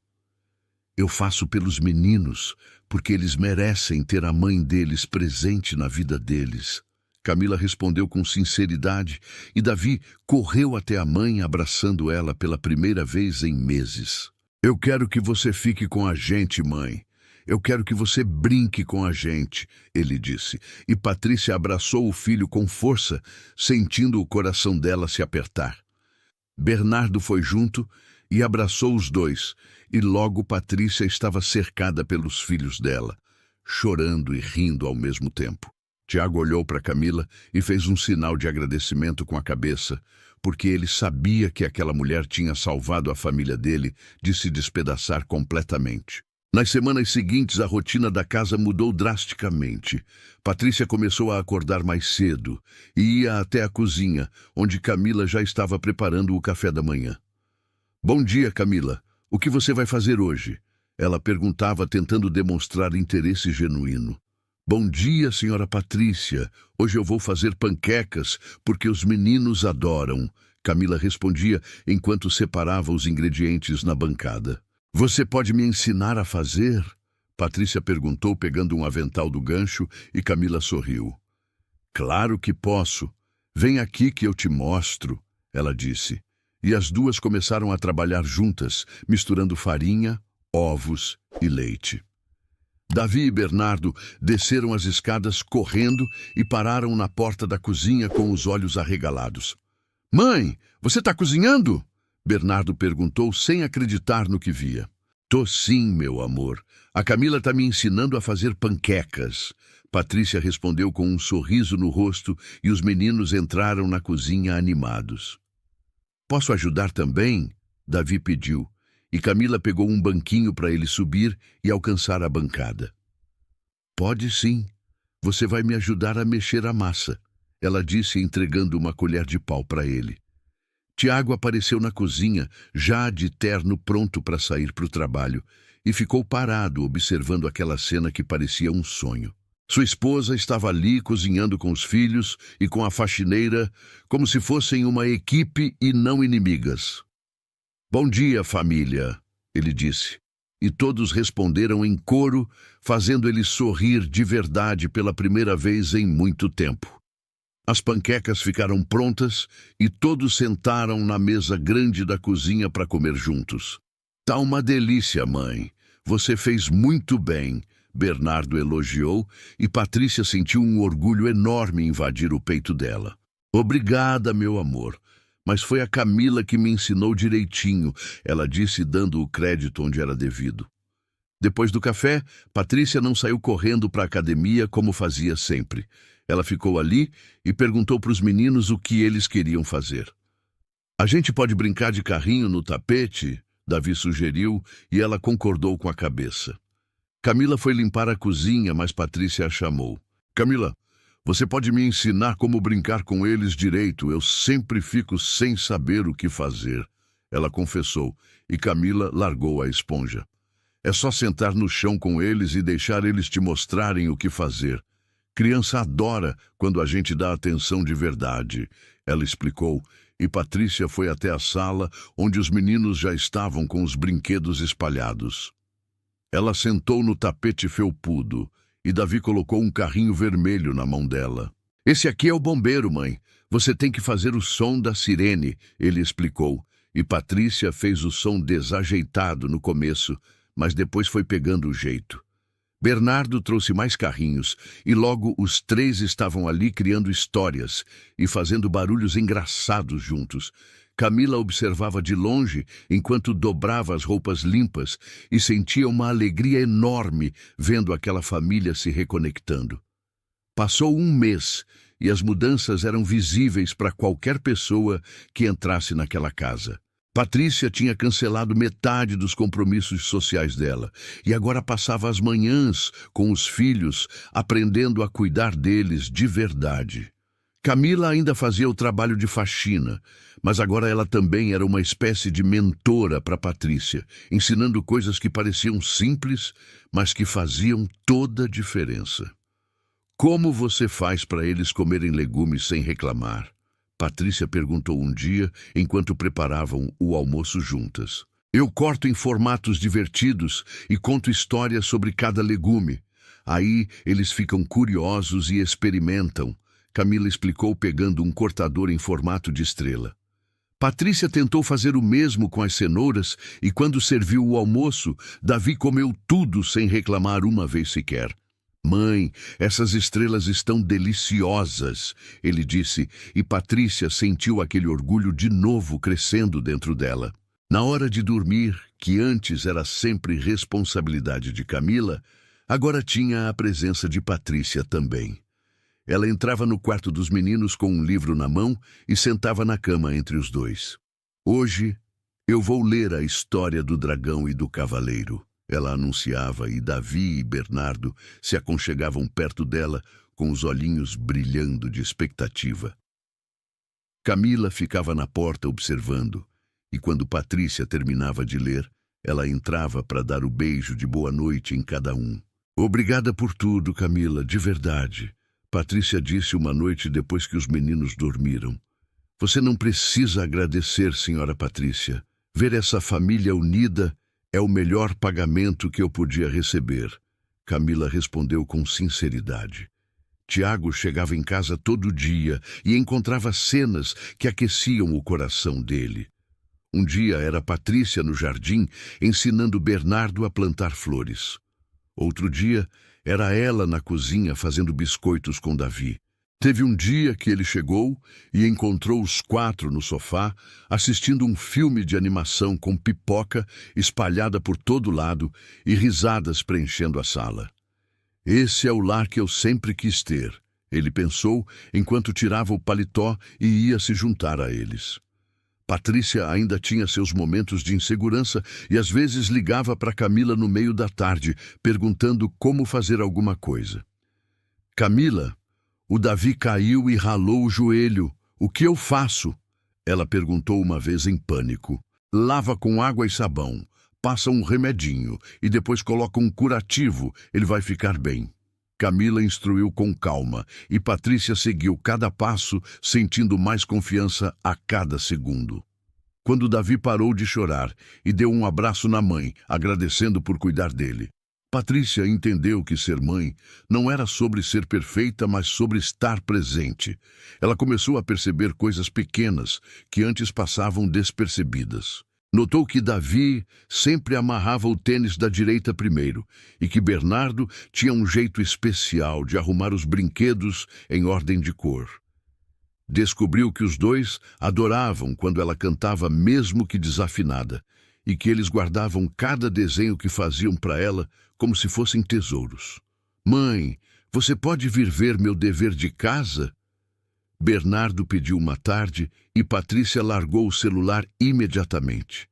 Eu faço pelos meninos, porque eles merecem ter a mãe deles presente na vida deles. Camila respondeu com sinceridade e Davi correu até a mãe abraçando ela pela primeira vez em meses. Eu quero que você fique com a gente, mãe. Eu quero que você brinque com a gente, ele disse, e Patrícia abraçou o filho com força, sentindo o coração dela se apertar. Bernardo foi junto e abraçou os dois, e logo Patrícia estava cercada pelos filhos dela, chorando e rindo ao mesmo tempo. Tiago olhou para Camila e fez um sinal de agradecimento com a cabeça, porque ele sabia que aquela mulher tinha salvado a família dele de se despedaçar completamente. Nas semanas seguintes, a rotina da casa mudou drasticamente. Patrícia começou a acordar mais cedo e ia até a cozinha, onde Camila já estava preparando o café da manhã. Bom dia, Camila. O que você vai fazer hoje? Ela perguntava, tentando demonstrar interesse genuíno. Bom dia, senhora Patrícia. Hoje eu vou fazer panquecas, porque os meninos adoram. Camila respondia enquanto separava os ingredientes na bancada. Você pode me ensinar a fazer? Patrícia perguntou, pegando um avental do gancho, e Camila sorriu. Claro que posso. Vem aqui que eu te mostro, ela disse. E as duas começaram a trabalhar juntas, misturando farinha, ovos e leite. Davi e Bernardo desceram as escadas correndo e pararam na porta da cozinha com os olhos arregalados. Mãe, você está cozinhando? Bernardo perguntou sem acreditar no que via. Tô sim, meu amor. A Camila está me ensinando a fazer panquecas. Patrícia respondeu com um sorriso no rosto e os meninos entraram na cozinha animados. Posso ajudar também? Davi pediu, e Camila pegou um banquinho para ele subir e alcançar a bancada. Pode sim. Você vai me ajudar a mexer a massa, ela disse, entregando uma colher de pau para ele. Tiago apareceu na cozinha, já de terno pronto para sair para o trabalho, e ficou parado observando aquela cena que parecia um sonho. Sua esposa estava ali cozinhando com os filhos e com a faxineira, como se fossem uma equipe e não inimigas. Bom dia, família, ele disse, e todos responderam em coro, fazendo ele sorrir de verdade pela primeira vez em muito tempo. As panquecas ficaram prontas e todos sentaram na mesa grande da cozinha para comer juntos. Tá uma delícia, mãe. Você fez muito bem, Bernardo elogiou, e Patrícia sentiu um orgulho enorme invadir o peito dela. Obrigada, meu amor. Mas foi a Camila que me ensinou direitinho, ela disse, dando o crédito onde era devido. Depois do café, Patrícia não saiu correndo para a academia como fazia sempre. Ela ficou ali e perguntou para os meninos o que eles queriam fazer. A gente pode brincar de carrinho no tapete? Davi sugeriu, e ela concordou com a cabeça. Camila foi limpar a cozinha, mas Patrícia a chamou. Camila, você pode me ensinar como brincar com eles direito? Eu sempre fico sem saber o que fazer. Ela confessou, e Camila largou a esponja. É só sentar no chão com eles e deixar eles te mostrarem o que fazer. Criança adora quando a gente dá atenção de verdade, ela explicou, e Patrícia foi até a sala, onde os meninos já estavam com os brinquedos espalhados. Ela sentou no tapete felpudo, e Davi colocou um carrinho vermelho na mão dela. Esse aqui é o bombeiro, mãe. Você tem que fazer o som da sirene, ele explicou, e Patrícia fez o som desajeitado no começo, mas depois foi pegando o jeito. Bernardo trouxe mais carrinhos, e logo os três estavam ali criando histórias e fazendo barulhos engraçados juntos. Camila observava de longe enquanto dobrava as roupas limpas e sentia uma alegria enorme vendo aquela família se reconectando. Passou um mês e as mudanças eram visíveis para qualquer pessoa que entrasse naquela casa. Patrícia tinha cancelado metade dos compromissos sociais dela e agora passava as manhãs com os filhos, aprendendo a cuidar deles de verdade. Camila ainda fazia o trabalho de faxina, mas agora ela também era uma espécie de mentora para Patrícia, ensinando coisas que pareciam simples, mas que faziam toda a diferença. Como você faz para eles comerem legumes sem reclamar? Patrícia perguntou um dia, enquanto preparavam o almoço juntas. Eu corto em formatos divertidos e conto histórias sobre cada legume. Aí eles ficam curiosos e experimentam, Camila explicou pegando um cortador em formato de estrela. Patrícia tentou fazer o mesmo com as cenouras e quando serviu o almoço, Davi comeu tudo sem reclamar uma vez sequer. Mãe, essas estrelas estão deliciosas, ele disse, e Patrícia sentiu aquele orgulho de novo crescendo dentro dela. Na hora de dormir, que antes era sempre responsabilidade de Camila, agora tinha a presença de Patrícia também. Ela entrava no quarto dos meninos com um livro na mão e sentava na cama entre os dois. Hoje, eu vou ler a história do dragão e do cavaleiro. Ela anunciava e Davi e Bernardo se aconchegavam perto dela com os olhinhos brilhando de expectativa. Camila ficava na porta observando, e quando Patrícia terminava de ler, ela entrava para dar o beijo de boa noite em cada um. Obrigada por tudo, Camila, de verdade, Patrícia disse uma noite depois que os meninos dormiram. Você não precisa agradecer, senhora Patrícia. Ver essa família unida é o melhor pagamento que eu podia receber, Camila respondeu com sinceridade. Tiago chegava em casa todo dia e encontrava cenas que aqueciam o coração dele. Um dia era Patrícia no jardim ensinando Bernardo a plantar flores. Outro dia era ela na cozinha fazendo biscoitos com Davi. Teve um dia que ele chegou e encontrou os quatro no sofá, assistindo um filme de animação com pipoca espalhada por todo lado e risadas preenchendo a sala. Esse é o lar que eu sempre quis ter, ele pensou enquanto tirava o paletó e ia se juntar a eles. Patrícia ainda tinha seus momentos de insegurança e às vezes ligava para Camila no meio da tarde, perguntando como fazer alguma coisa. Camila, o Davi caiu e ralou o joelho. O que eu faço? Ela perguntou uma vez em pânico. Lava com água e sabão, passa um remedinho e depois coloca um curativo, ele vai ficar bem. Camila instruiu com calma e Patrícia seguiu cada passo, sentindo mais confiança a cada segundo. Quando Davi parou de chorar e deu um abraço na mãe, agradecendo por cuidar dele, Patrícia entendeu que ser mãe não era sobre ser perfeita, mas sobre estar presente. Ela começou a perceber coisas pequenas que antes passavam despercebidas. Notou que Davi sempre amarrava o tênis da direita primeiro e que Bernardo tinha um jeito especial de arrumar os brinquedos em ordem de cor. Descobriu que os dois adoravam quando ela cantava mesmo que desafinada e que eles guardavam cada desenho que faziam para ela como se fossem tesouros. Mãe, você pode vir ver meu dever de casa? Bernardo pediu uma tarde e Patrícia largou o celular imediatamente.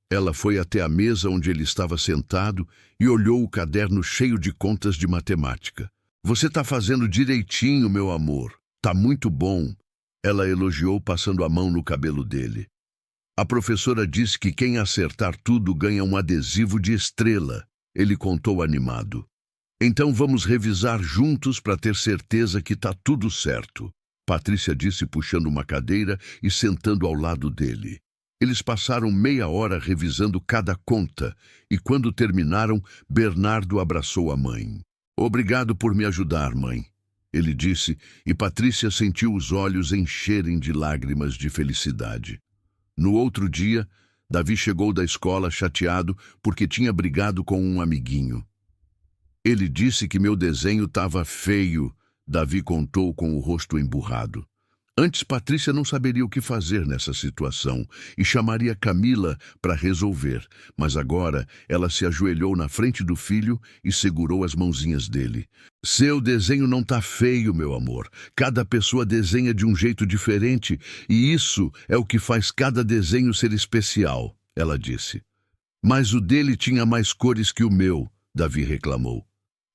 Ela foi até a mesa onde ele estava sentado e olhou o caderno cheio de contas de matemática. Você está fazendo direitinho, meu amor. Tá muito bom. Ela elogiou passando a mão no cabelo dele. A professora disse que quem acertar tudo ganha um adesivo de estrela. Ele contou animado. Então vamos revisar juntos para ter certeza que tá tudo certo. Patrícia disse puxando uma cadeira e sentando ao lado dele. Eles passaram meia hora revisando cada conta e quando terminaram, Bernardo abraçou a mãe. Obrigado por me ajudar, mãe, ele disse, e Patrícia sentiu os olhos encherem de lágrimas de felicidade. No outro dia, Davi chegou da escola chateado porque tinha brigado com um amiguinho. Ele disse que meu desenho estava feio, Davi contou com o rosto emburrado. Antes, Patrícia não saberia o que fazer nessa situação e chamaria Camila para resolver, mas agora ela se ajoelhou na frente do filho e segurou as mãozinhas dele. Seu desenho não tá feio, meu amor. Cada pessoa desenha de um jeito diferente e isso é o que faz cada desenho ser especial, ela disse. Mas o dele tinha mais cores que o meu, Davi reclamou.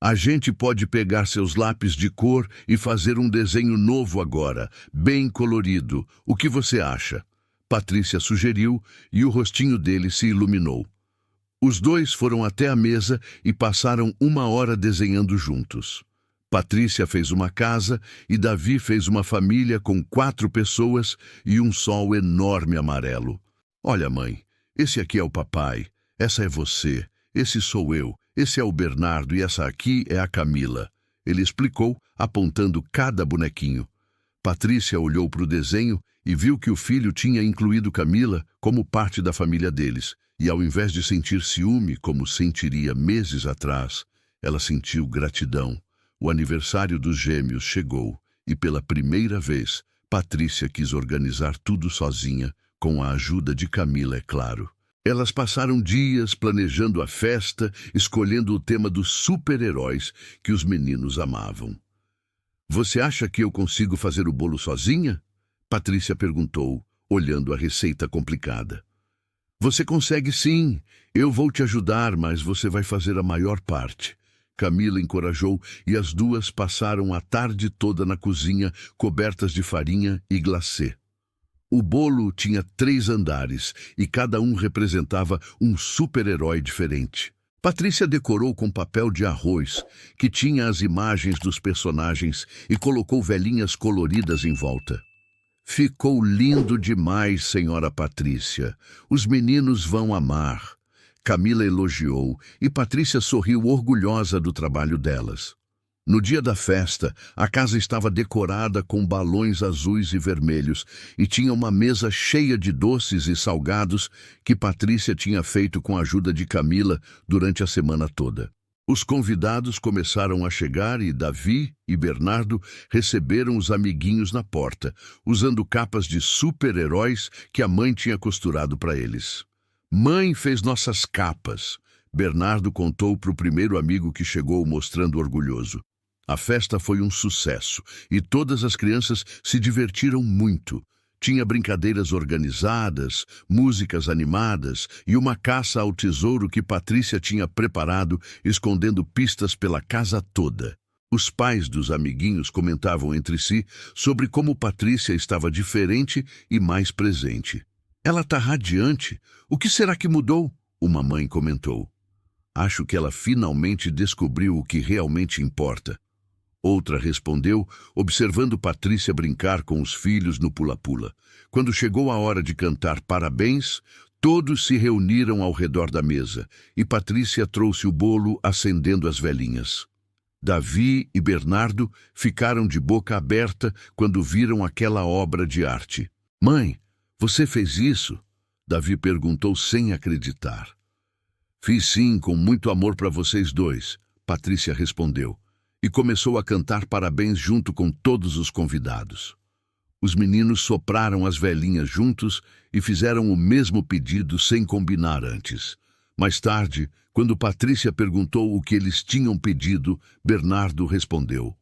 A gente pode pegar seus lápis de cor e fazer um desenho novo agora, bem colorido. O que você acha? Patrícia sugeriu e o rostinho dele se iluminou. Os dois foram até a mesa e passaram 1 hora desenhando juntos. Patrícia fez uma casa e Davi fez uma família com 4 pessoas e um sol enorme amarelo. Olha, mãe, esse aqui é o papai, essa é você, esse sou eu. Esse é o Bernardo e essa aqui é a Camila. Ele explicou, apontando cada bonequinho. Patrícia olhou para o desenho e viu que o filho tinha incluído Camila como parte da família deles. E ao invés de sentir ciúme, como sentiria meses atrás, ela sentiu gratidão. O aniversário dos gêmeos chegou e pela primeira vez, Patrícia quis organizar tudo sozinha, com a ajuda de Camila, é claro. Elas passaram dias planejando a festa, escolhendo o tema dos super-heróis que os meninos amavam. Você acha que eu consigo fazer o bolo sozinha? Patrícia perguntou, olhando a receita complicada. Você consegue sim, eu vou te ajudar, mas você vai fazer a maior parte. Camila encorajou e as duas passaram a tarde toda na cozinha, cobertas de farinha e glacê. O bolo tinha 3 andares e cada um representava um super-herói diferente. Patrícia decorou com papel de arroz, que tinha as imagens dos personagens, e colocou velinhas coloridas em volta. Ficou lindo demais, senhora Patrícia. Os meninos vão amar. Camila elogiou e Patrícia sorriu orgulhosa do trabalho delas. No dia da festa, a casa estava decorada com balões azuis e vermelhos e tinha uma mesa cheia de doces e salgados que Patrícia tinha feito com a ajuda de Camila durante a semana toda. Os convidados começaram a chegar e Davi e Bernardo receberam os amiguinhos na porta, usando capas de super-heróis que a mãe tinha costurado para eles. Mãe fez nossas capas, Bernardo contou para o primeiro amigo que chegou mostrando orgulhoso. A festa foi um sucesso e todas as crianças se divertiram muito. Tinha brincadeiras organizadas, músicas animadas e uma caça ao tesouro que Patrícia tinha preparado, escondendo pistas pela casa toda. Os pais dos amiguinhos comentavam entre si sobre como Patrícia estava diferente e mais presente. Ela está radiante. O que será que mudou? Uma mãe comentou. Acho que ela finalmente descobriu o que realmente importa. Outra respondeu, observando Patrícia brincar com os filhos no pula-pula. Quando chegou a hora de cantar parabéns, todos se reuniram ao redor da mesa e Patrícia trouxe o bolo acendendo as velinhas. Davi e Bernardo ficaram de boca aberta quando viram aquela obra de arte. Mãe, você fez isso? Davi perguntou sem acreditar. Fiz sim, com muito amor para vocês dois, Patrícia respondeu. E começou a cantar parabéns junto com todos os convidados. Os meninos sopraram as velinhas juntos e fizeram o mesmo pedido sem combinar antes. Mais tarde, quando Patrícia perguntou o que eles tinham pedido, Bernardo respondeu.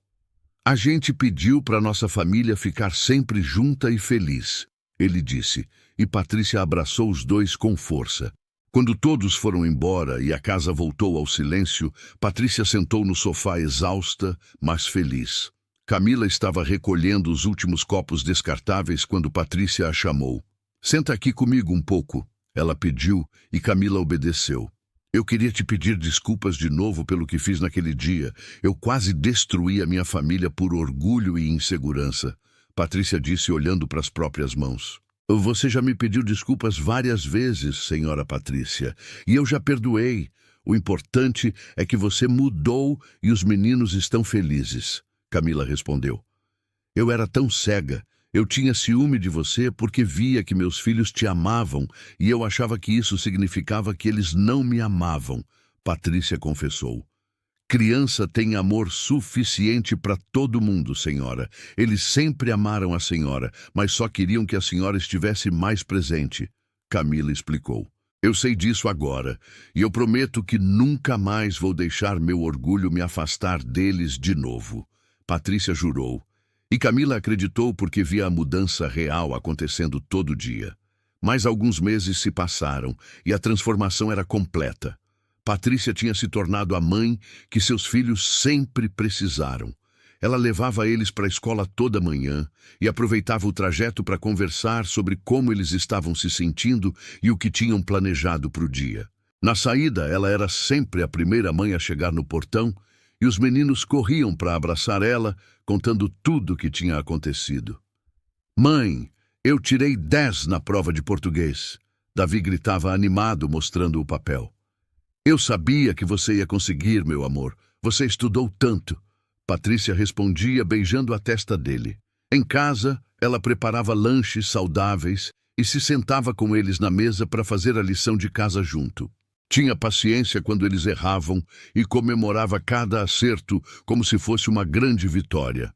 A gente pediu para nossa família ficar sempre junta e feliz, ele disse, e Patrícia abraçou os dois com força. Quando todos foram embora e a casa voltou ao silêncio, Patrícia sentou no sofá exausta, mas feliz. Camila estava recolhendo os últimos copos descartáveis quando Patrícia a chamou. Senta aqui comigo um pouco, ela pediu, e Camila obedeceu. Eu queria te pedir desculpas de novo pelo que fiz naquele dia. Eu quase destruí a minha família por orgulho e insegurança, Patrícia disse olhando para as próprias mãos. Você já me pediu desculpas várias vezes, senhora Patrícia, e eu já perdoei. O importante é que você mudou e os meninos estão felizes, Camila respondeu. Eu era tão cega. Eu tinha ciúme de você porque via que meus filhos te amavam e eu achava que isso significava que eles não me amavam, Patrícia confessou. Criança tem amor suficiente para todo mundo, senhora. Eles sempre amaram a senhora, mas só queriam que a senhora estivesse mais presente, Camila explicou. Eu sei disso agora, e eu prometo que nunca mais vou deixar meu orgulho me afastar deles de novo, Patrícia jurou. E Camila acreditou porque via a mudança real acontecendo todo dia. Mais alguns meses se passaram e a transformação era completa. Patrícia tinha se tornado a mãe que seus filhos sempre precisaram. Ela levava eles para a escola toda manhã e aproveitava o trajeto para conversar sobre como eles estavam se sentindo e o que tinham planejado para o dia. Na saída, ela era sempre a primeira mãe a chegar no portão e os meninos corriam para abraçar ela, contando tudo o que tinha acontecido. Mãe, eu tirei 10 na prova de português. Davi gritava animado, mostrando o papel. Eu sabia que você ia conseguir, meu amor. Você estudou tanto. Patrícia respondia, beijando a testa dele. Em casa, ela preparava lanches saudáveis e se sentava com eles na mesa para fazer a lição de casa junto. Tinha paciência quando eles erravam e comemorava cada acerto como se fosse uma grande vitória.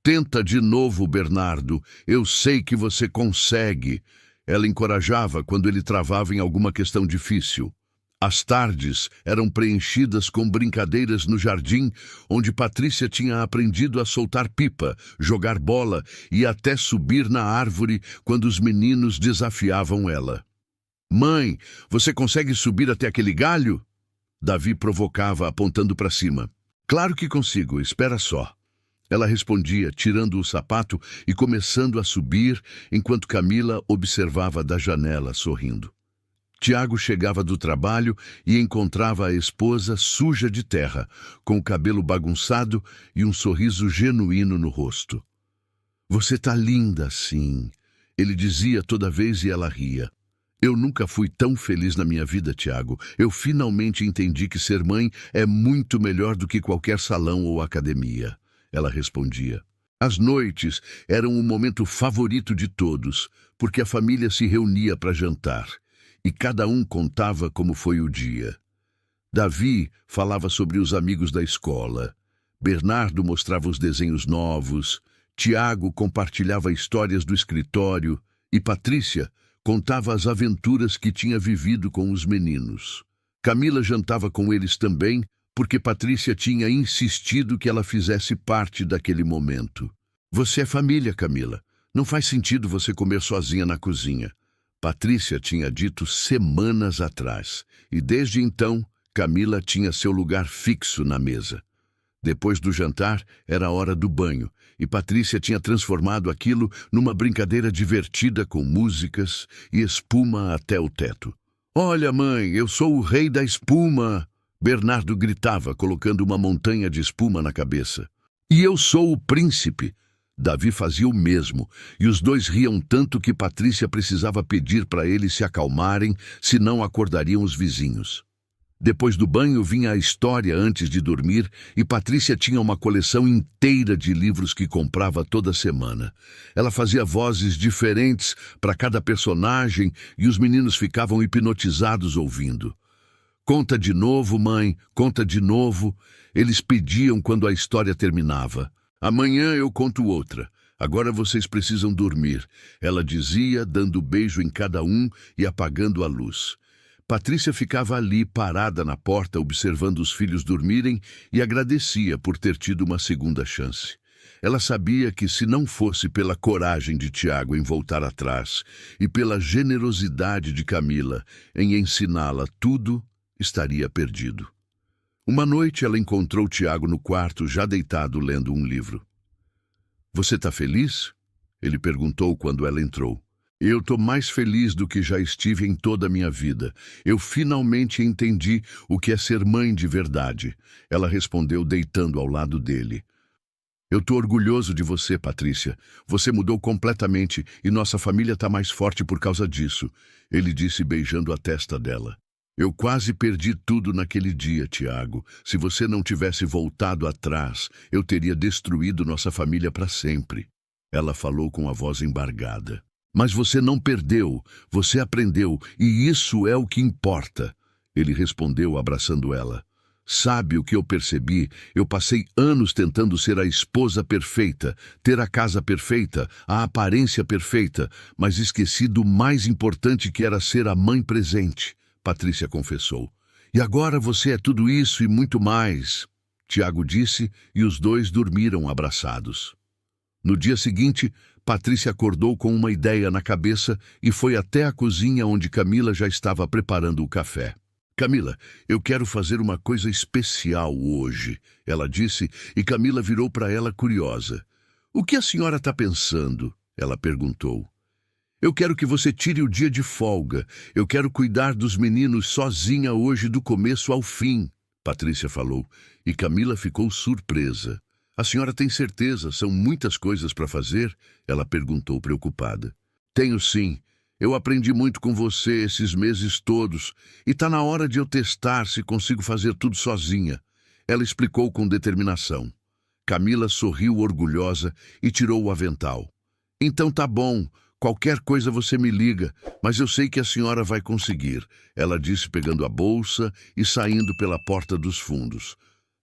Tenta de novo, Bernardo. Eu sei que você consegue. Ela encorajava quando ele travava em alguma questão difícil. As tardes eram preenchidas com brincadeiras no jardim, onde Patrícia tinha aprendido a soltar pipa, jogar bola e até subir na árvore quando os meninos desafiavam ela. Mãe, você consegue subir até aquele galho? Davi provocava, apontando para cima. Claro que consigo, espera só. Ela respondia, tirando o sapato e começando a subir, enquanto Camila observava da janela, sorrindo. Tiago chegava do trabalho e encontrava a esposa suja de terra, com o cabelo bagunçado e um sorriso genuíno no rosto. Você tá linda assim, ele dizia toda vez e ela ria. Eu nunca fui tão feliz na minha vida, Tiago. Eu finalmente entendi que ser mãe é muito melhor do que qualquer salão ou academia. Ela respondia. As noites eram o momento favorito de todos, porque a família se reunia para jantar, e cada um contava como foi o dia. Davi falava sobre os amigos da escola, Bernardo mostrava os desenhos novos, Tiago compartilhava histórias do escritório e Patrícia contava as aventuras que tinha vivido com os meninos. Camila jantava com eles também, porque Patrícia tinha insistido que ela fizesse parte daquele momento. Você é família, Camila. Não faz sentido você comer sozinha na cozinha. Patrícia tinha dito semanas atrás, e desde então, Camila tinha seu lugar fixo na mesa. Depois do jantar, era a hora do banho, e Patrícia tinha transformado aquilo numa brincadeira divertida com músicas e espuma até o teto. Olha, mãe, eu sou o rei da espuma! Bernardo gritava, colocando uma montanha de espuma na cabeça. E eu sou o príncipe! Davi fazia o mesmo, e os dois riam tanto que Patrícia precisava pedir para eles se acalmarem, senão acordariam os vizinhos. Depois do banho vinha a história antes de dormir e Patrícia tinha uma coleção inteira de livros que comprava toda semana. Ela fazia vozes diferentes para cada personagem e os meninos ficavam hipnotizados ouvindo. Conta de novo, mãe, conta de novo. Eles pediam quando a história terminava. Amanhã eu conto outra. Agora vocês precisam dormir, ela dizia, dando beijo em cada um e apagando a luz. Patrícia ficava ali, parada na porta, observando os filhos dormirem e agradecia por ter tido uma segunda chance. Ela sabia que, se não fosse pela coragem de Tiago em voltar atrás e pela generosidade de Camila em ensiná-la tudo, estaria perdido. Uma noite ela encontrou Tiago no quarto, já deitado lendo um livro. "Você está feliz?" Ele perguntou quando ela entrou. "Eu estou mais feliz do que já estive em toda a minha vida. Eu finalmente entendi o que é ser mãe de verdade." Ela respondeu, deitando ao lado dele. "Eu estou orgulhoso de você, Patrícia. Você mudou completamente e nossa família está mais forte por causa disso." Ele disse, beijando a testa dela. "Eu quase perdi tudo naquele dia, Tiago. Se você não tivesse voltado atrás, eu teria destruído nossa família para sempre." Ela falou com a voz embargada. "Mas você não perdeu, você aprendeu, e isso é o que importa." Ele respondeu, abraçando ela. "Sabe o que eu percebi? Eu passei anos tentando ser a esposa perfeita, ter a casa perfeita, a aparência perfeita, mas esqueci do mais importante, que era ser a mãe presente." Patrícia confessou. "E agora você é tudo isso e muito mais." Tiago disse, e os dois dormiram abraçados. No dia seguinte, Patrícia acordou com uma ideia na cabeça e foi até a cozinha, onde Camila já estava preparando o café. "Camila, eu quero fazer uma coisa especial hoje," ela disse, e Camila virou para ela curiosa. "O que a senhora está pensando?" ela perguntou. "Eu quero que você tire o dia de folga. Eu quero cuidar dos meninos sozinha hoje, do começo ao fim," Patrícia falou, e Camila ficou surpresa. "A senhora tem certeza? São muitas coisas para fazer?" ela perguntou, preocupada. "Tenho sim. Eu aprendi muito com você esses meses todos, e está na hora de eu testar se consigo fazer tudo sozinha," ela explicou com determinação. Camila sorriu orgulhosa e tirou o avental. "Então tá bom. Qualquer coisa você me liga, mas eu sei que a senhora vai conseguir," ela disse, pegando a bolsa e saindo pela porta dos fundos.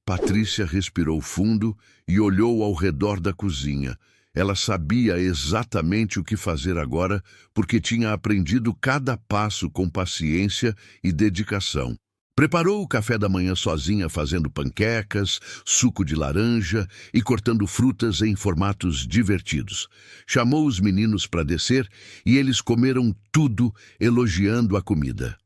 Patrícia respirou fundo e olhou ao redor da cozinha. Ela sabia exatamente o que fazer agora, porque tinha aprendido cada passo com paciência e dedicação. Preparou o café da manhã sozinha, fazendo panquecas, suco de laranja e cortando frutas em formatos divertidos. Chamou os meninos para descer e eles comeram tudo, elogiando a comida.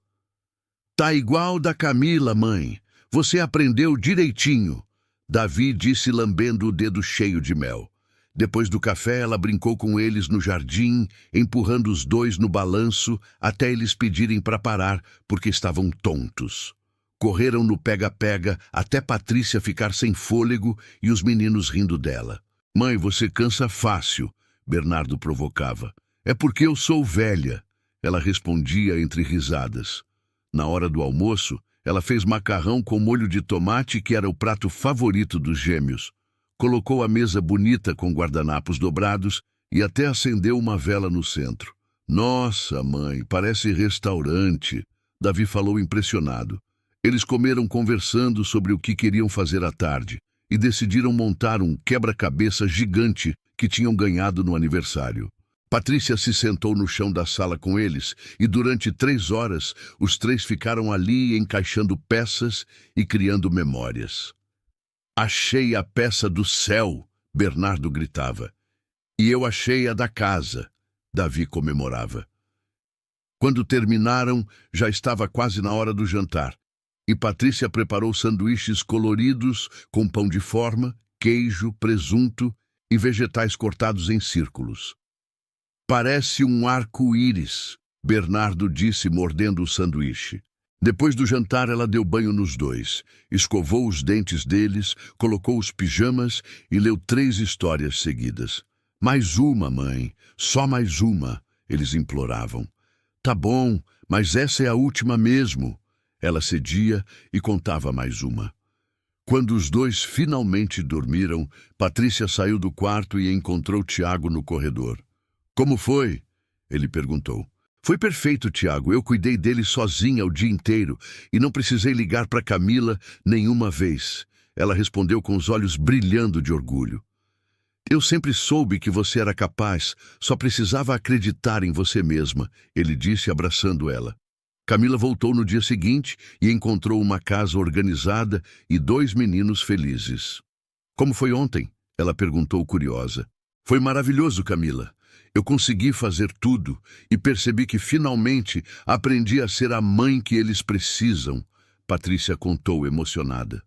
"Tá igual da Camila, mãe. Você aprendeu direitinho," Davi disse, lambendo o dedo cheio de mel. Depois do café, ela brincou com eles no jardim, empurrando os dois no balanço até eles pedirem para parar, porque estavam tontos. Correram no pega-pega até Patrícia ficar sem fôlego e os meninos rindo dela. "Mãe, você cansa fácil," Bernardo provocava. "É porque eu sou velha," ela respondia entre risadas. Na hora do almoço, ela fez macarrão com molho de tomate, que era o prato favorito dos gêmeos. Colocou a mesa bonita com guardanapos dobrados e até acendeu uma vela no centro. "Nossa, mãe, parece restaurante," Davi falou impressionado. Eles comeram conversando sobre o que queriam fazer à tarde e decidiram montar um quebra-cabeça gigante que tinham ganhado no aniversário. Patrícia se sentou no chão da sala com eles e durante 3 horas os três ficaram ali encaixando peças e criando memórias. "Achei a peça do céu," Bernardo gritava. "E eu achei a da casa," Davi comemorava. Quando terminaram, já estava quase na hora do jantar, e Patrícia preparou sanduíches coloridos com pão de forma, queijo, presunto e vegetais cortados em círculos. "Parece um arco-íris," Bernardo disse, mordendo o sanduíche. Depois do jantar, ela deu banho nos dois, escovou os dentes deles, colocou os pijamas e leu 3 histórias seguidas. "Mais uma, mãe, só mais uma," eles imploravam. "Tá bom, mas essa é a última mesmo." Ela cedia e contava mais uma. Quando os dois finalmente dormiram, Patrícia saiu do quarto e encontrou Tiago no corredor. "Como foi?" ele perguntou. "Foi perfeito, Tiago. Eu cuidei dele sozinha o dia inteiro e não precisei ligar para Camila nenhuma vez." Ela respondeu com os olhos brilhando de orgulho. "Eu sempre soube que você era capaz, só precisava acreditar em você mesma," ele disse, abraçando ela. Camila voltou no dia seguinte e encontrou uma casa organizada e 2 meninos felizes. "Como foi ontem?" Ela perguntou curiosa. Foi maravilhoso, Camila. Eu consegui fazer tudo e percebi que finalmente aprendi a ser a mãe que eles precisam, Patrícia contou emocionada.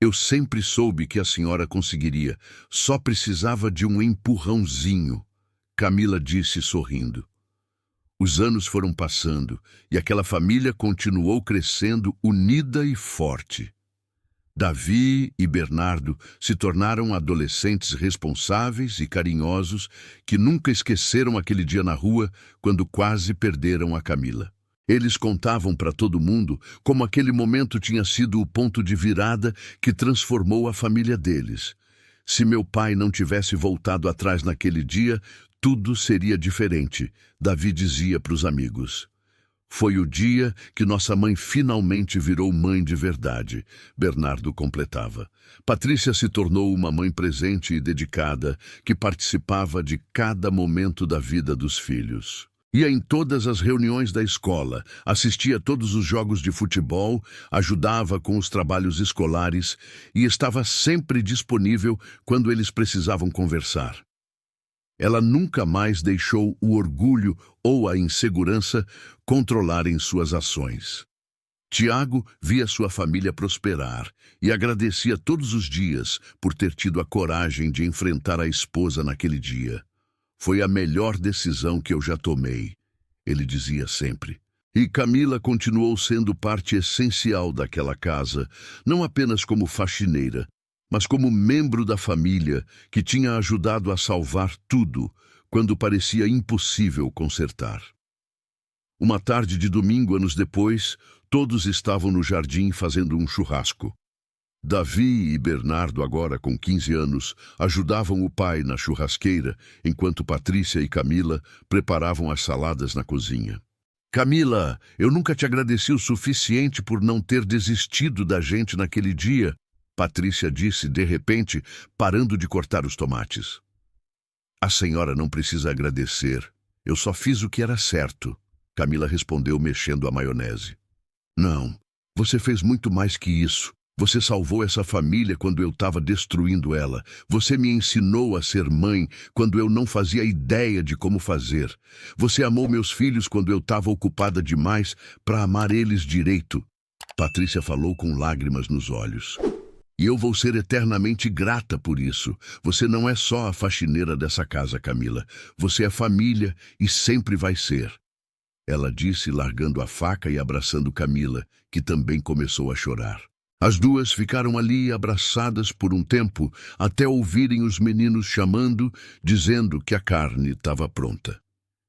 Eu sempre soube que a senhora conseguiria, só precisava de um empurrãozinho, Camila disse sorrindo. Os anos foram passando e aquela família continuou crescendo unida e forte. Davi e Bernardo se tornaram adolescentes responsáveis e carinhosos que nunca esqueceram aquele dia na rua quando quase perderam a Camila. Eles contavam para todo mundo como aquele momento tinha sido o ponto de virada que transformou a família deles. Se meu pai não tivesse voltado atrás naquele dia, tudo seria diferente, Davi dizia para os amigos. Foi o dia que nossa mãe finalmente virou mãe de verdade, Bernardo completava. Patrícia se tornou uma mãe presente e dedicada, que participava de cada momento da vida dos filhos. Ia em todas as reuniões da escola, assistia a todos os jogos de futebol, ajudava com os trabalhos escolares e estava sempre disponível quando eles precisavam conversar. Ela nunca mais deixou o orgulho ou a insegurança controlarem suas ações. Tiago via sua família prosperar e agradecia todos os dias por ter tido a coragem de enfrentar a esposa naquele dia. Foi a melhor decisão que eu já tomei, ele dizia sempre. E Camila continuou sendo parte essencial daquela casa, não apenas como faxineira, mas como membro da família que tinha ajudado a salvar tudo quando parecia impossível consertar. Uma tarde de domingo, anos depois, todos estavam no jardim fazendo um churrasco. Davi e Bernardo, agora com 15 anos, ajudavam o pai na churrasqueira, enquanto Patrícia e Camila preparavam as saladas na cozinha. Camila, eu nunca te agradeci o suficiente por não ter desistido da gente naquele dia, Patrícia disse de repente, parando de cortar os tomates. A senhora não precisa agradecer. Eu só fiz o que era certo, Camila respondeu mexendo a maionese. Não, você fez muito mais que isso. Você salvou essa família quando eu estava destruindo ela. Você me ensinou a ser mãe quando eu não fazia ideia de como fazer. Você amou meus filhos quando eu estava ocupada demais para amar eles direito. Patrícia falou com lágrimas nos olhos. E eu vou ser eternamente grata por isso. Você não é só a faxineira dessa casa, Camila. Você é família e sempre vai ser. Ela disse, largando a faca e abraçando Camila, que também começou a chorar. As duas ficaram ali abraçadas por um tempo, até ouvirem os meninos chamando, dizendo que a carne estava pronta.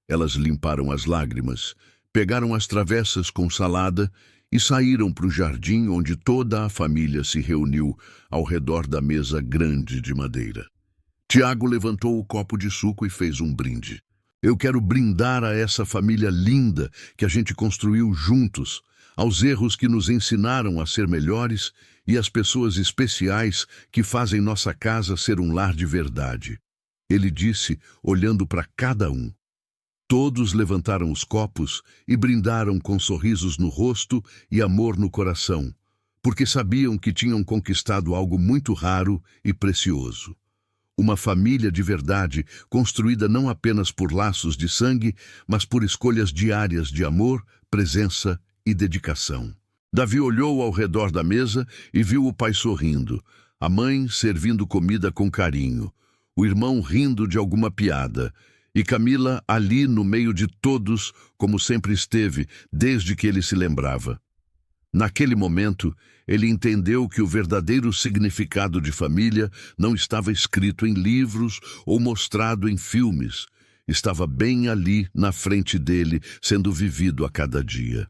Elas limparam as lágrimas, pegaram as travessas com salada e saíram para o jardim onde toda a família se reuniu ao redor da mesa grande de madeira. Tiago levantou o copo de suco e fez um brinde. Eu quero brindar a essa família linda que a gente construiu juntos, aos erros que nos ensinaram a ser melhores e às pessoas especiais que fazem nossa casa ser um lar de verdade. Ele disse, olhando para cada um. Todos levantaram os copos e brindaram com sorrisos no rosto e amor no coração, porque sabiam que tinham conquistado algo muito raro e precioso. Uma família de verdade, construída não apenas por laços de sangue, mas por escolhas diárias de amor, presença e dedicação. Davi olhou ao redor da mesa e viu o pai sorrindo, a mãe servindo comida com carinho, o irmão rindo de alguma piada, e Camila ali no meio de todos, como sempre esteve, desde que ele se lembrava. Naquele momento, ele entendeu que o verdadeiro significado de família não estava escrito em livros ou mostrado em filmes. Estava bem ali, na frente dele, sendo vivido a cada dia.